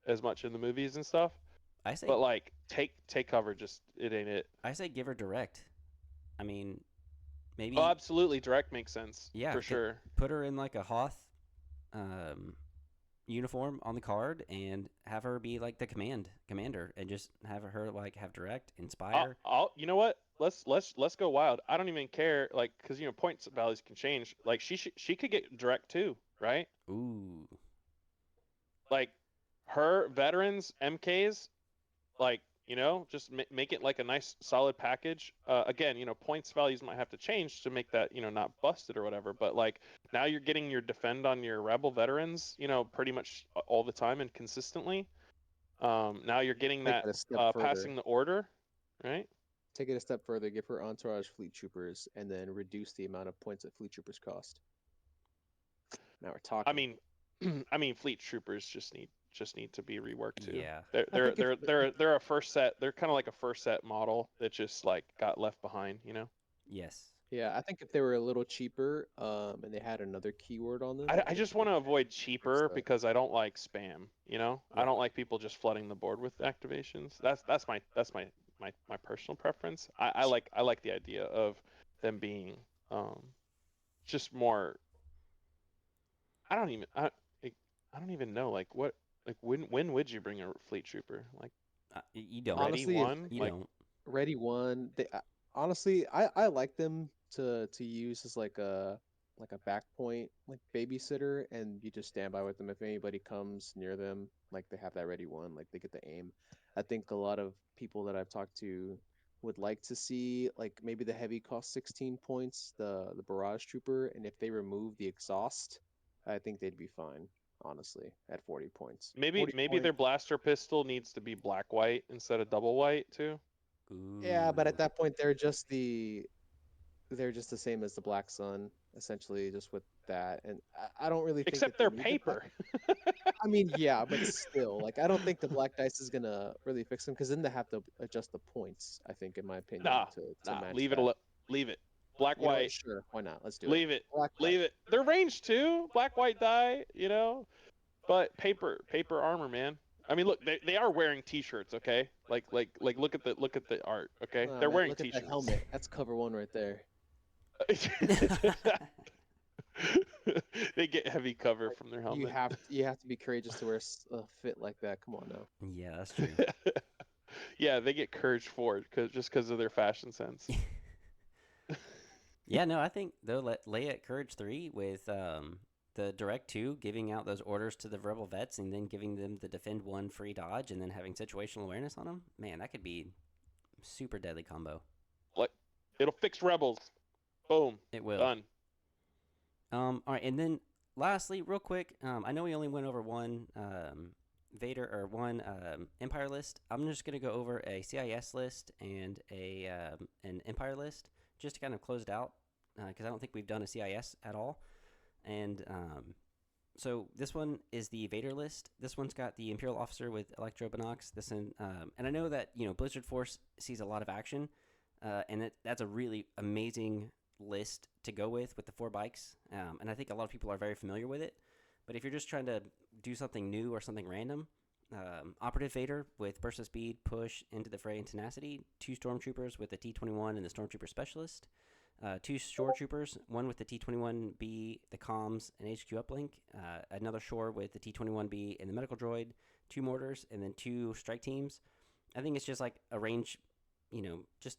as much in the movies and stuff. I say But like take Cover, just it ain't it. I say give her direct. I mean, Oh, maybe absolutely, direct makes sense yeah, for sure. put her in like a Hoth uniform on the card and have her be like the commander and just have her like have direct inspire. You know what? Let's go wild. I don't even care, like, because points values can change. Like she could get direct too, right? Ooh. Like her veterans MKs, like just make it like a nice solid package. Again, points values might have to change to make that not busted or whatever. But like now you're getting your defend on your rebel veterans, pretty much all the time and consistently. Now you're getting Take that it a step further. passing the order, right? Take it a step further. Give her entourage fleet troopers, and then reduce the amount of points that fleet troopers cost. Now we're talking. I mean, I mean, fleet troopers just need to be reworked too. Yeah. They're a first set. They're kind of like a first set model that just like got left behind. Yes. Yeah, I think if they were a little cheaper, and they had another keyword on them, I just want to avoid cheaper set. because I don't like spam. I Right. don't like people just flooding the board with activations. That's my personal preference. I like the idea of them being just more. I don't even I don't even know like what like when would you bring a fleet trooper like You don't. ready Honestly, one You like don't. Ready One. Honestly, I like them to use as like a back point, like babysitter, and you just stand by with them. If anybody comes near them, like they have that Ready One, like they get the aim. I think a lot of people that I've talked to would like to see like maybe the heavy cost 16 points, the barrage trooper, and if they remove the exhaust, I think they'd be fine. Honestly, at 40 points. maybe 40 their points. blaster pistol needs to be black white instead of double white too. Yeah, but Ooh. at that point they're just the same as the Black Sun, essentially, just with that. And I don't really think Except that they they're need the black. paper. I mean, yeah, but still, like, I don't think the black dice is gonna really fix them because then they have to adjust the points. I think, in my opinion, Nah, to match leave it that. leave it. Black You know what? white, Sure, why not? Let's do it. leave it. Black white. Leave it. They're ranged too. Black white die, but paper armor, man. I mean, look, they are wearing t-shirts, okay? Like look at the art, okay? Oh They're man, wearing look at that t-shirts. helmet. That's cover one right there. They get heavy cover Like, from their helmet. you have to be courageous to wear a fit like that. Come on now. Yeah, that's true. Yeah, they get courage for it because of their fashion sense. Yeah, no, I think though Leia at Courage 3 with the Direct 2 giving out those orders to the Rebel vets and then giving them the Defend 1 free dodge and then having situational awareness on them, man, that could be super deadly combo. Like, it'll fix rebels. Boom. It will. Done. All right, and then lastly, real quick, I know we only went over one Vader or one Empire list. I'm just gonna go over a CIS list and a an Empire list just to kind of close it out because I don't think we've done a CIS at all. And so this one is the Vader list. This one's got the Imperial officer with Electro Binocs. This one, and I know that Blizzard Force sees a lot of action, and that's a really amazing list to go with the 4 bikes. And I think a lot of people are very familiar with it. But if you're just trying to do something new or something random, Operative Vader with burst of speed, push, into the fray, and tenacity. 2 Stormtroopers with the T-21 and the Stormtrooper Specialist. 2 Shore Troopers, one with the T-21B, the comms, and HQ uplink. Another Shore with the T-21B and the medical droid. 2 mortars, and then 2 strike teams. I think it's just like a range, just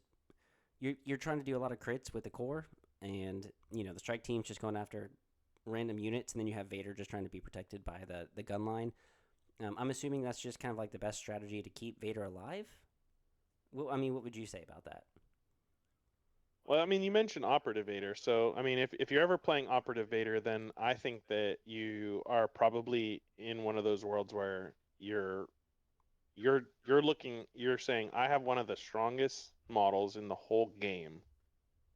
you're trying to do a lot of crits with the core, and the strike team's just going after random units, and then you have Vader just trying to be protected by the gun line. I'm assuming that's just kind of like the best strategy to keep Vader alive. Well, I mean, what would you say about that? Well, I mean, you mentioned Operative Vader, so I mean, if you're ever playing Operative Vader, then I think that you are probably in one of those worlds where you're saying I have one of the strongest models in the whole game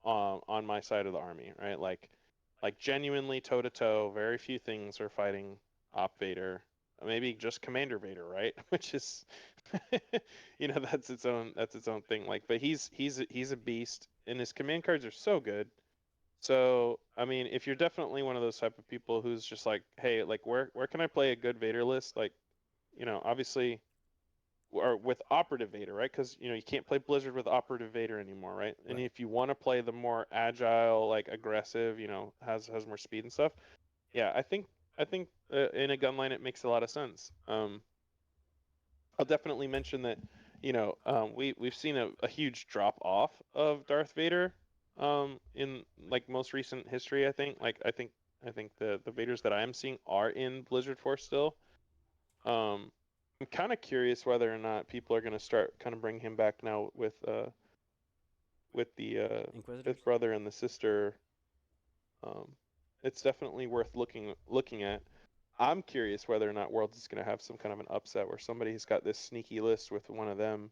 on my side of the army, right? Like genuinely toe to toe, very few things are fighting Op Vader. Maybe just Commander Vader, right? Which is that's its own thing. Like, but he's a beast, and his command cards are so good. So, I mean, if you're definitely one of those type of people who's just like, hey, like where can I play a good Vader list? Like, obviously, or with Operative Vader, right? Because you can't play Blizzard with Operative Vader anymore, right? And Right. if you want to play the more agile, like aggressive, has more speed and stuff, yeah, I think in a gunline it makes a lot of sense. I'll definitely mention that, we've seen a huge drop off of Darth Vader, in like most recent history. I think the Vaders that I am seeing are in Blizzard Force still. Um, I'm kind of curious whether or not people are going to start kind of bring him back now with the Inquisitors? fifth brother and the sister. Um, it's definitely worth looking at. I'm curious whether or not Worlds is going to have some kind of an upset where somebody's got this sneaky list with one of them.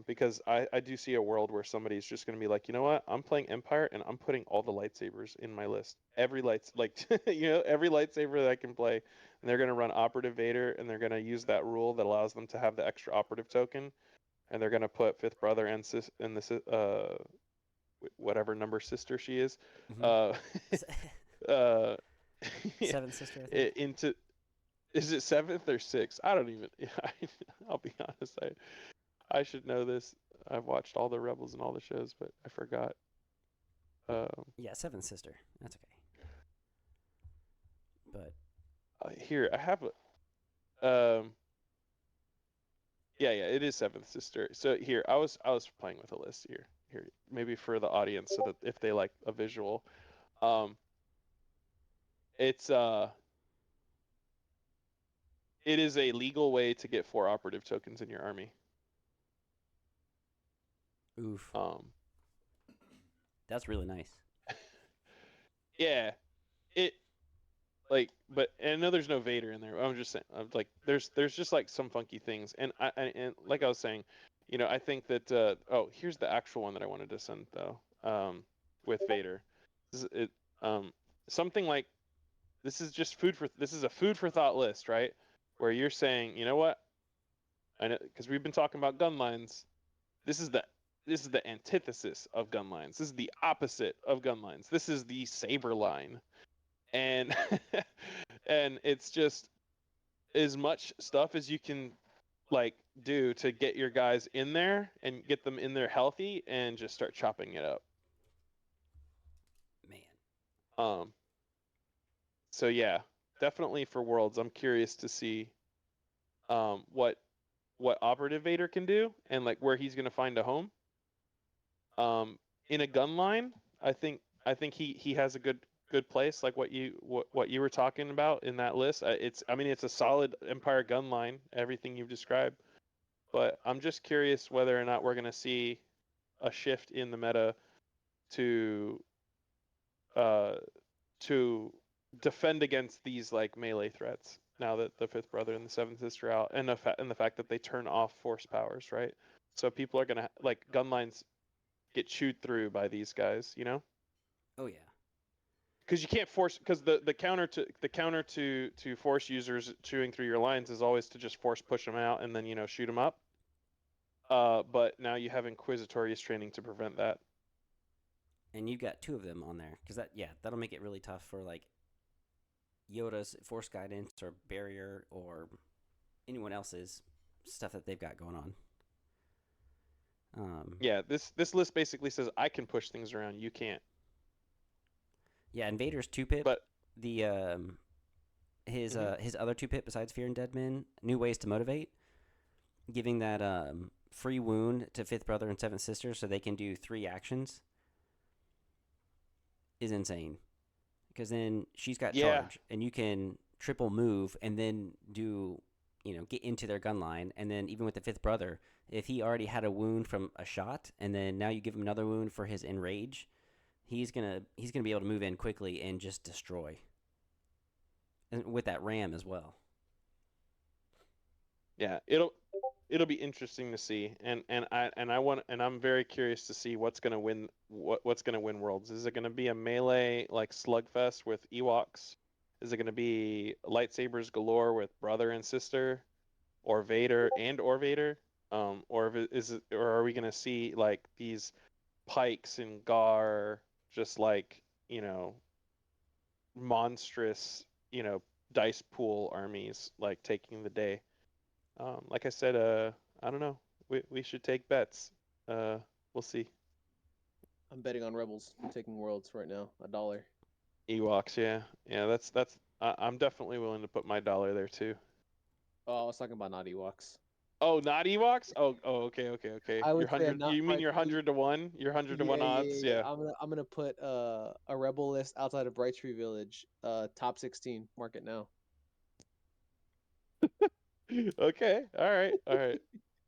Because I do see a world where somebody's just going to be like, you know what? I'm playing Empire and I'm putting all the lightsabers in my list. Every every lightsaber that I can play, and they're going to run Operative Vader, and they're going to use that rule that allows them to have the extra operative token, and they're going to put fifth brother and whatever number sister she is, Mm-hmm. uh, uh, Seventh sister, I think. into is it seventh or sixth? I don't even. I'll be honest. I should know this. I've watched all the Rebels and all the shows, but I forgot. Um, Yeah, seventh sister. That's okay. But Here I have a. Yeah, it is seventh sister. So here I was playing with a list here maybe for the audience so that if they like a visual, um, it's it is a legal way to get 4 operative tokens in your army. oof, Um, that's really nice. yeah, it like, but and I know there's no Vader in there. I'm just saying, I'm like, there's just like some funky things, and and like I was saying, I think that oh, here's the actual one that I wanted to send though, with Vader. This is it, something like this is a food for thought list, right? Where you're saying, you know what, I know because we've been talking about gun lines. This is the this is the antithesis of gun lines. This is the opposite of gun lines. This is the saber line, and and it's just as much stuff as you can like do to get your guys in there and get them in there healthy and just start chopping it up. Man. Um so yeah, definitely for Worlds I'm curious to see what Operative Vader can do and like where he's going to find a home. In a gun line, I think he has a good place, like what you were talking about in that list. I mean it's a solid Empire gun line, everything you've described. But I'm just curious whether or not we're gonna see a shift in the meta to uh to defend against these like melee threats now that the fifth brother and the seventh sister are out, and the fact that they turn off force powers, right? So people are gonna like gun lines get chewed through by these guys, you know? Oh yeah. Because you can't force, because the counter to force users chewing through your lines is always to just force push them out and then shoot them up. But now you have Inquisitorious training to prevent that. And you've got two of them on there because that'll make it really tough for like Yoda's force guidance or barrier or anyone else's stuff that they've got going on. Yeah, this list basically says I can push things around, you can't. Yeah, Invader's 2-pip, But the his other 2-pip besides Fear and Dead Men, New Ways to Motivate, giving that free wound to fifth brother and seventh sister so they can do 3 actions is insane. Because then she's got yeah, charge, and you can triple move and then do, get into their gun line. And then even with the fifth brother, if he already had a wound from a shot, and then now you give him another wound for his enrage, he's gonna be able to move in quickly and just destroy. And with that ram as well. yeah, it'll be interesting to see, and I'm very curious to see what's gonna win Worlds. Is it gonna be a melee like slugfest with Ewoks? Is it gonna be lightsabers galore with brother and sister, or Vader? Or are we gonna see like these pikes and Gar just like monstrous dice pool armies like taking the day? Like I said, I don't know. We should take bets. We'll see. I'm betting on Rebels taking Worlds right now, $1. Ewoks, yeah, yeah. That's. I'm definitely willing to put my dollar there too. Oh, I was talking about not Ewoks. Oh, not Ewoks. Okay. I You're would say a hundred. not You mean quite you're 100 to 1? You're 100 to 1 odds. Yeah. Yeah. I'm gonna put a Rebel list outside of Bright Tree Village. Top 16. Mark it now. Okay. All right. All right.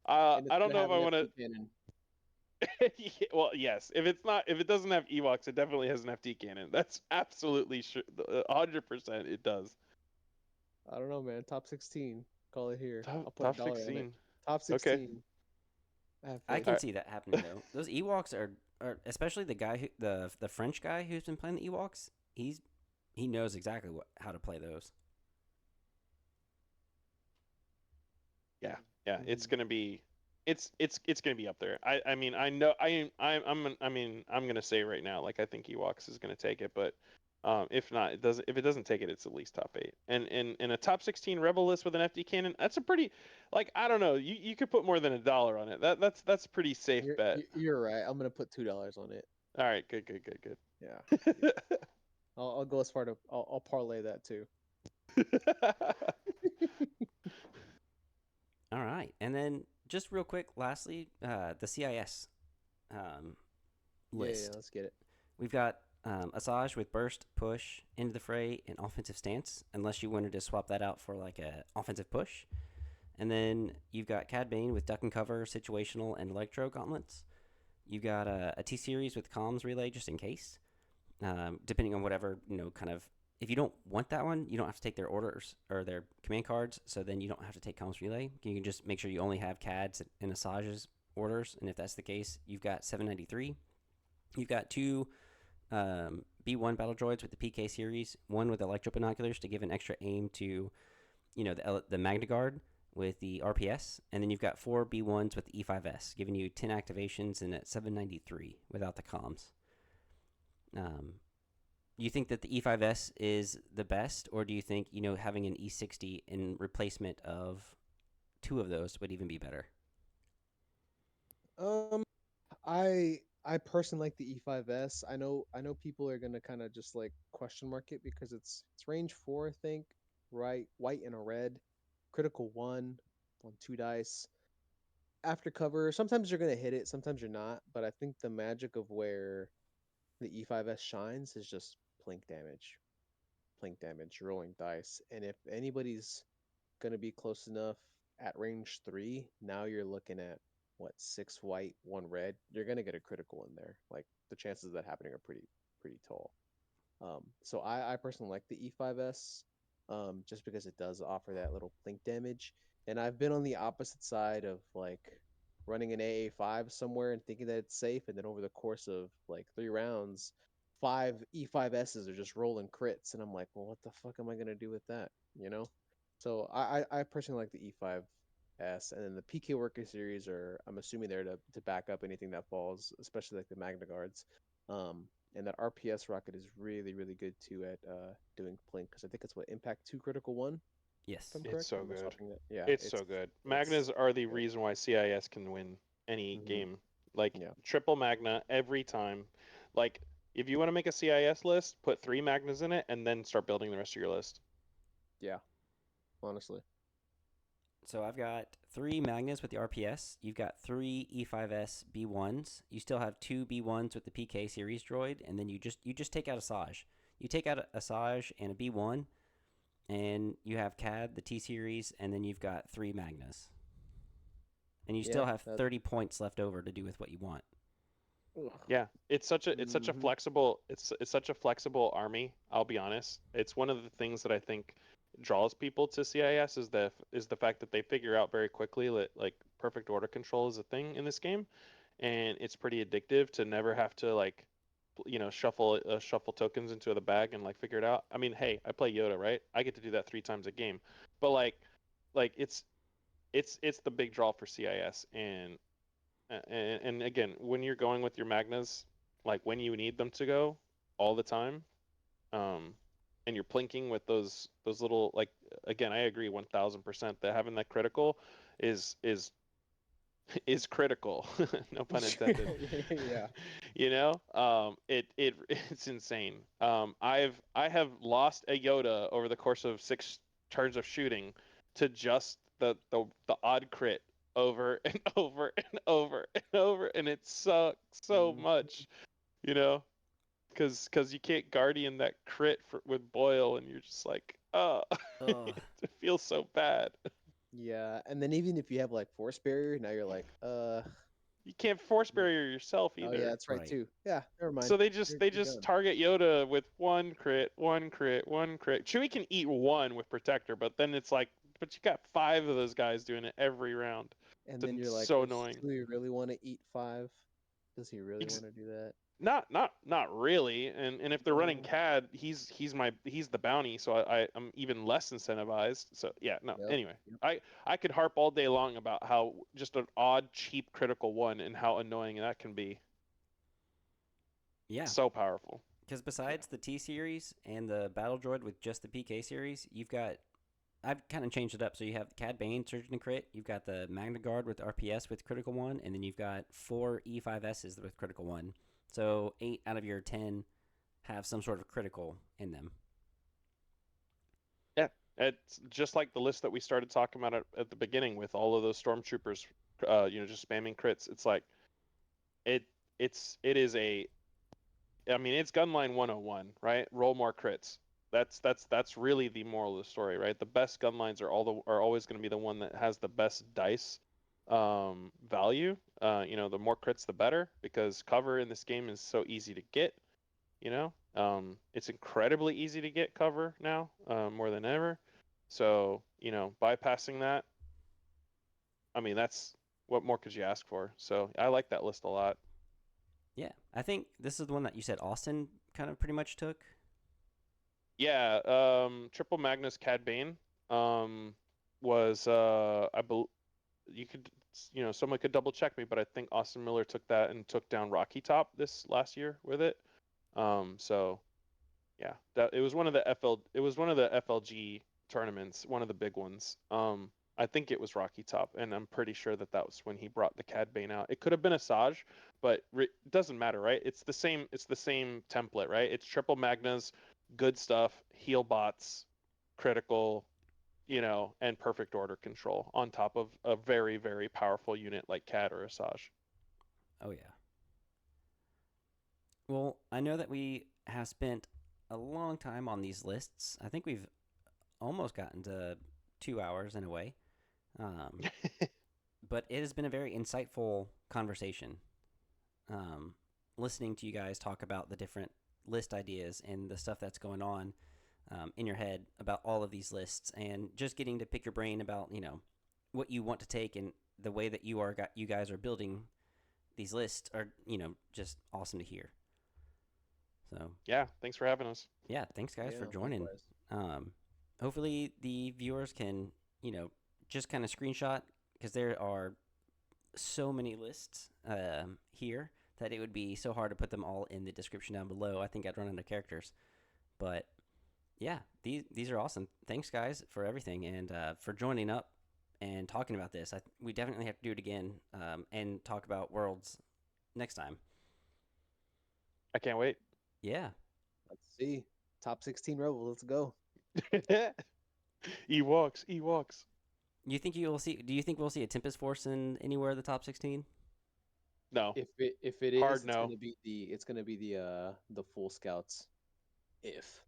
And it's I don't gonna know if have I an want to. FT cannon. Well, yes. If it doesn't have Ewoks, it definitely has an FT cannon. That's absolutely sure. 100% it does. I don't know, man. Top 16. Call it here. Top I'll put a top dollar on it. 16. Top Okay. 16. I have I faith. can All see that happening though. Those Ewoks are especially the guy the French guy who's been playing the Ewoks. He knows exactly how to play those. Yeah, yeah, it's Mhm. gonna be, it's gonna be up there. I mean, I know I mean, I'm gonna say right now, like I think Ewoks is gonna take it, but if not, it doesn't. If it doesn't take it, it's at least top 8. And in a top 16 Rebel list with an FD cannon, that's a pretty, like I don't know, you could put more than $1 on it. That's a pretty safe bet. You're right. I'm gonna put $2 on it. All right, good. Yeah. I'll go as far to I'll parlay that too. All right, and then just real quick, lastly, the CIS Yeah, list. let's get it. We've got Asajj with burst, push, into the fray, and offensive stance, unless you wanted to swap that out for like a offensive push. And then you've got Cad Bane with duck and cover, situational, and electro gauntlets. You've got a T series with comms relay just in case, depending on whatever kind of. If you don't want that one, you don't have to take their orders or their command cards. So then you don't have to take comms relay. You can just make sure you only have Cad's and Asajj's orders. And if that's the case, you've got 793. You've got 2 B1 battle droids with the PK series, one with electro binoculars to give an extra aim to, the Magna Guard with the RPS, and then you've got 4 B1s with the E5S, giving you 10 activations and at 793 without the comms. You think that the E5S is the best, or do you think having an E60 in replacement of 2 of those would even be better? Um, I personally like the E5S. I know people are gonna kind of just like question mark it because it's range 4, I think, right? White and a red, critical 1 on 2 dice. After cover, sometimes you're gonna hit it, sometimes you're not. But I think the magic of where the E5S shines is just plink damage, rolling dice. And if anybody's gonna be close enough at range 3, now you're looking at what, 6 white, 1 red. You're gonna get a critical in there. Like the chances of that happening are pretty tall. So I personally like the E5S, just because it does offer that little blink damage. And I've been on the opposite side of like running an AA5 somewhere and thinking that it's safe, and then over the course of like 3 rounds, 5 E5Ss are just rolling crits, and I'm like, well, what the fuck am I gonna do with that? You know? So I personally like the E5S, and then the PK Worker series are, I'm assuming, they're to back up anything that falls, especially like the Magna Guards. And that RPS rocket is really good too at doing Plink, because I think it's what, Impact 2 Critical 1, if Yes. I'm It's correct. so Am I good. swapping that? Yeah, It's so good. it's Magnas are the good. reason why CIS can win any Hmm. game. Like Yeah, triple Magna every time. Like if you want to make a CIS list, put 3 Magnas in it and then start building the rest of your list. yeah, honestly. So I've got 3 Magnus with the RPS. You've got 3 E5S B1s. You still have 2 B1s with the PK series droid, and then you just take out Asajj. You take out Asajj and a B1, and you have CAD, the T series, and then you've got 3 Magnus. And you still Yeah, have that. 30 points left over to do with what you want. Ugh. Yeah, it's such a Hmm. flexible it's such a flexible army, I'll be honest. It's one of the things that I think draws people to CIS is the fact that they figure out very quickly that like perfect order control is a thing in this game, and it's pretty addictive to never have to like shuffle tokens into the bag and like figure it out. I mean, hey, I play Yoda, right? I get to do that 3 times a game. But like it's the big draw for CIS, and again, when you're going with your Magnas, like when you need them to go all the time, um, and you're plinking with those little like, again, I agree 1000% that having that critical is is critical, no pun intended. Yeah. It's insane. I have lost a Yoda over the course of 6 turns of shooting to just the odd crit over and over and over and over, and it sucks so Mm. much, you know, because you can't guardian that crit with Boyle, and you're just like, oh, Ugh. it feels so bad. Yeah, and then even if you have like force barrier, now you're like, You can't force barrier yourself oh yeah, either. that's right Right. too. Yeah, never mind. So they just they You're just done. target Yoda with one crit, one crit, one crit. Chewie can eat one with Protector, but then it's like, but you got 5 of those guys doing it every round. And then It's you're like, so does annoying. Chewie really want to eat 5? Does he really Ex- want to do that? not really. And if they're running Mm. CAD, he's the bounty, so I'm even less incentivized. So yeah, no. Yep. Anyway, Yep. I could harp all day long about how just an odd cheap critical one and how annoying that can be. Yeah. So powerful. Because Yeah. besides the T series and the Battle Droid with just the PK series, you've got. I've kind of changed it up. So you have Cad Bane, Surgeon and Crit. You've got the Magna Guard with RPS with Critical 1. And then you've got 4 E5Ss with Critical 1. So 8 out of your 10 have some sort of critical in them. Yeah, it's just like the list that we started talking about at the beginning with all of those stormtroopers, just spamming crits. It's like it it is a, I mean, it's Gunline 101, right? Roll more crits. That's really the moral of the story, right? The best gunlines are always going to be the one that has the best dice value. The more crits the better, because cover in this game is so easy to get. It's incredibly easy to get cover now, more than ever. So, bypassing that, I mean, that's what more could you ask for? So I like that list a lot. Yeah. I think this is the one that you said Austin kind of pretty much took. Yeah, Triple Magnus Cad Bane, was I bel you could someone could double check me, but I think Austin Miller took that and took down Rocky Top this last year with it. So yeah, that it was one of the FLG tournaments, one of the big ones. I think it was Rocky Top, and I'm pretty sure that was when he brought the Cad Bane out. It could have been Asajj, but it doesn't matter, right? It's the same template, right? It's triple Magnas, good stuff, heal bots, critical, and perfect order control on top of a very, very powerful unit like Cad or Asajj. Oh, yeah. Well, I know that we have spent a long time on these lists. I think we've almost gotten to 2 hours in a way. Um, but it has been a very insightful conversation. Um, Listening to you guys talk about the different list ideas and the stuff that's going on in your head about all of these lists, and just getting to pick your brain about what you want to take and the way that you guys are building these lists are just awesome to hear. So Yeah, thanks for having us. yeah, thanks guys for Yeah, joining. likewise. Um, Hopefully the viewers can just kind of screenshot, because there are so many lists here that it would be so hard to put them all in the description down below. I think I'd run out of characters. But yeah, these are awesome. Thanks guys for everything, and for joining up and talking about this. We definitely have to do it again, and talk about worlds next time. I can't wait. Yeah. Let's see. Top 16 Rebel. Let's go. Ewoks. Do you think we'll see a Tempest Force in anywhere in the top 16? No, If it hard is, no. it's gonna be the full scouts. If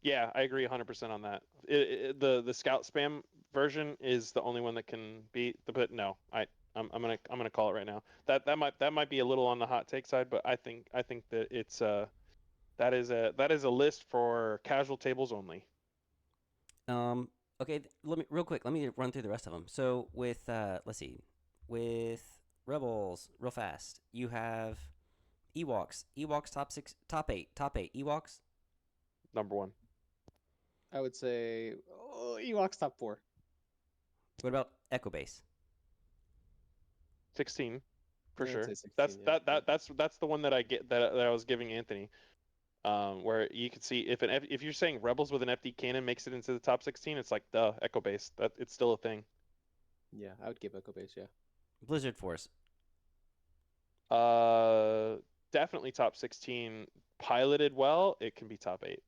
Yeah, I agree 100% on that. The scout spam version is the only one that can beat the. But no, I'm gonna call it right now. That might be a little on the hot take side, but I think that it's that is a list for casual tables only. Um, okay, let me real quick. Let me run through the rest of them. So with let's see, with Rebels, real fast. You have Ewoks. Ewoks top six, top eight, top eight. Ewoks. Number one. I would say Ewoks top 4. What about Echo Base? 16 for Yeah, I'd sure. say 16. That's Yeah. that's the one that I was giving Anthony. Where you can see if you're saying Rebels with an FD cannon makes it into the top 16, it's like the Echo Base. That it's still a thing. Yeah, I would give Echo Base. Yeah. Blizzard Force. Uh, Definitely top 16. Piloted well, it can be top 8.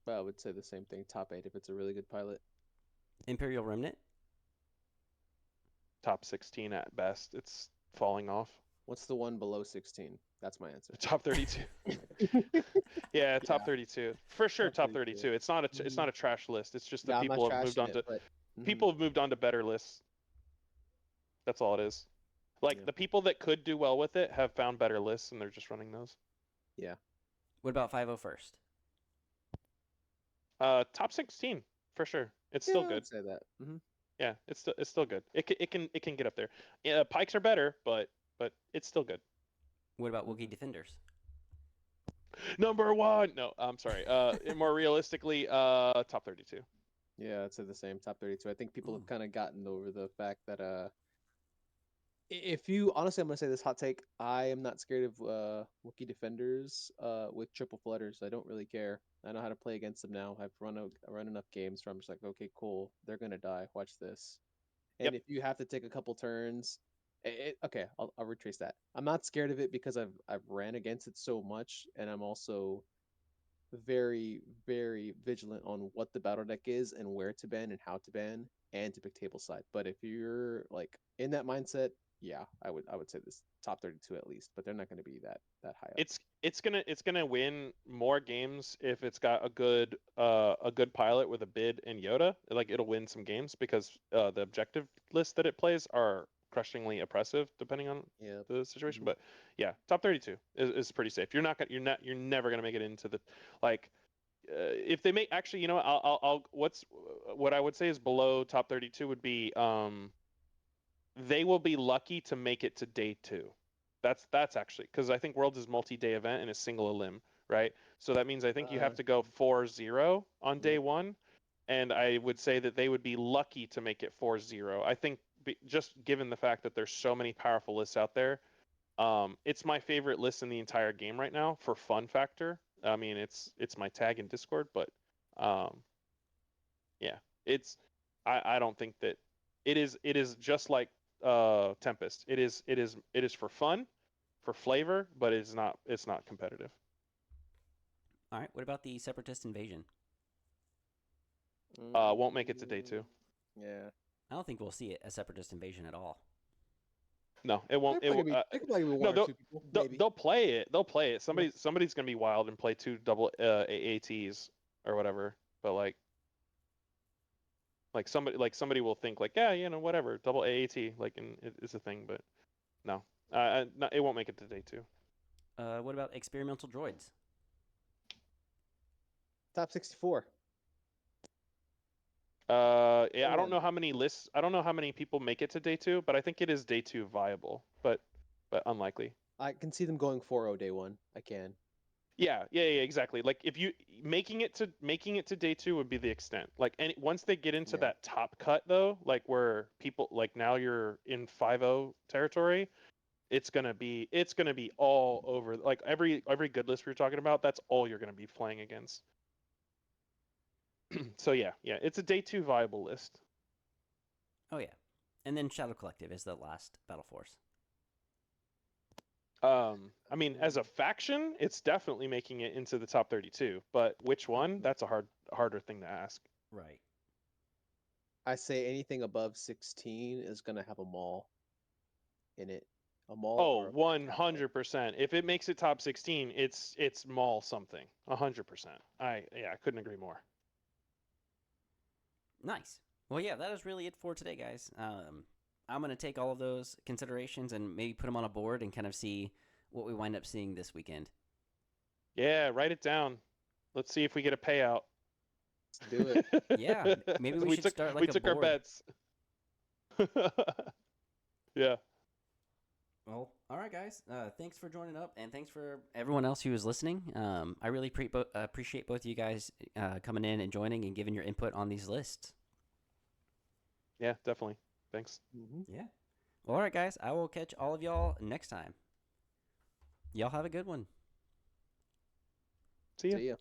But I would say the same thing. Top 8 if it's a really good pilot. Imperial Remnant. Top 16 at best. It's falling off. What's the one below 16? That's my answer. Top 32. Yeah, top 32 for sure. Top 32. It's not a trash list. It's just that Yeah, I'm not trashing it, but people have moved on to better lists. That's all it is. Like Yeah. the people that could do well with it have found better lists, and they're just running those. Yeah. What about 501st? Top 16 for sure. It's Yeah, still I good. would say that. Yeah, it's still good. It can get up there. Yeah, pikes are better, but it's still good. What about Wookiee Defenders? Number one. No, I'm sorry. More realistically, top 32. Yeah, I'd say the same. Top 32. I think people have kind of gotten over the fact that if you honestly, I'm gonna say this hot take. I am not scared of Wookiee defenders with triple flutters. I don't really care. I know how to play against them now. I run enough games where I'm just like, okay, cool. They're gonna die. Watch this. And Yep. if you have to take a couple turns, okay, I'll retrace that. I'm not scared of it because I've ran against it so much, and I'm also very, very vigilant on what the battle deck is and where to ban and how to ban and to pick table side. But if you're like in that mindset, yeah, I would say this top 32 at least, but they're not going to be that high up. It's gonna win more games if it's got a good pilot with a bid and Yoda. Like it'll win some games because the objective lists that it plays are crushingly oppressive depending on Yeah. the situation. Mhm. But yeah, top 32 is pretty safe. You're never gonna make it into the like if they make actually I'll what I would say is below top 32 would be they will be lucky to make it to day 2. That's actually because I think Worlds is multi-day event and a single elim, right? So that means I think you have to go 4-0 on day Yep. 1, and I would say that they would be lucky to make it 4-0. I think just given the fact that there's so many powerful lists out there, it's my favorite list in the entire game right now for fun factor. I mean, it's my tag in Discord, but um, yeah, it's I don't think that it is just like Tempest. It is for fun, for flavor, but it's not competitive. All right. What about the Separatist Invasion? Won't make it to day 2. Yeah. I don't think we'll see a Separatist Invasion at all. No, it won't. It There will. could probably be one No, or two people, maybe. they'll play it. They'll play it. Somebody's gonna be wild and play 2 double AATs or whatever. But somebody will think like, yeah, whatever, double AAT, like, and it's a thing. But no, no, it won't make it to day 2. What about experimental droids? Top 64. Yeah, I don't know how many lists. I don't know how many people make it to day 2, but I think it is day 2 viable, but unlikely. I can see them going 4-0 day 1. I can. Yeah, exactly. Like if you making it to day 2 would be the extent. Like, and once they get into that top cut though, like where people like now you're in 5-0 territory, it's gonna be all over. Like every good list we were talking about, that's all you're gonna be playing against. So yeah, it's a day 2 viable list. Oh yeah, and then Shadow Collective is the last battle force. I mean, as a faction, it's definitely making it into the top 32. But which one? That's a harder thing to ask. Right. I say anything above 16 is gonna have a maul in it. A maul. Oh, 100%. If it makes it top 16, it's maul something. 100%. I couldn't agree more. Nice. Well, yeah, that is really it for today, guys. I'm going to take all of those considerations and maybe put them on a board and kind of see what we wind up seeing this weekend. Yeah, write it down. Let's see if we get a payout. Let's do it. Yeah, maybe we should start like we a took board. our bets. Yeah. Well, all right, guys. Thanks for joining up, and thanks for everyone else who was listening. I really appreciate both of you guys coming in and joining and giving your input on these lists. Yeah, definitely. Thanks. Yeah. Well, all right, guys. I will catch all of y'all next time. Y'all have a good one. See ya. See ya.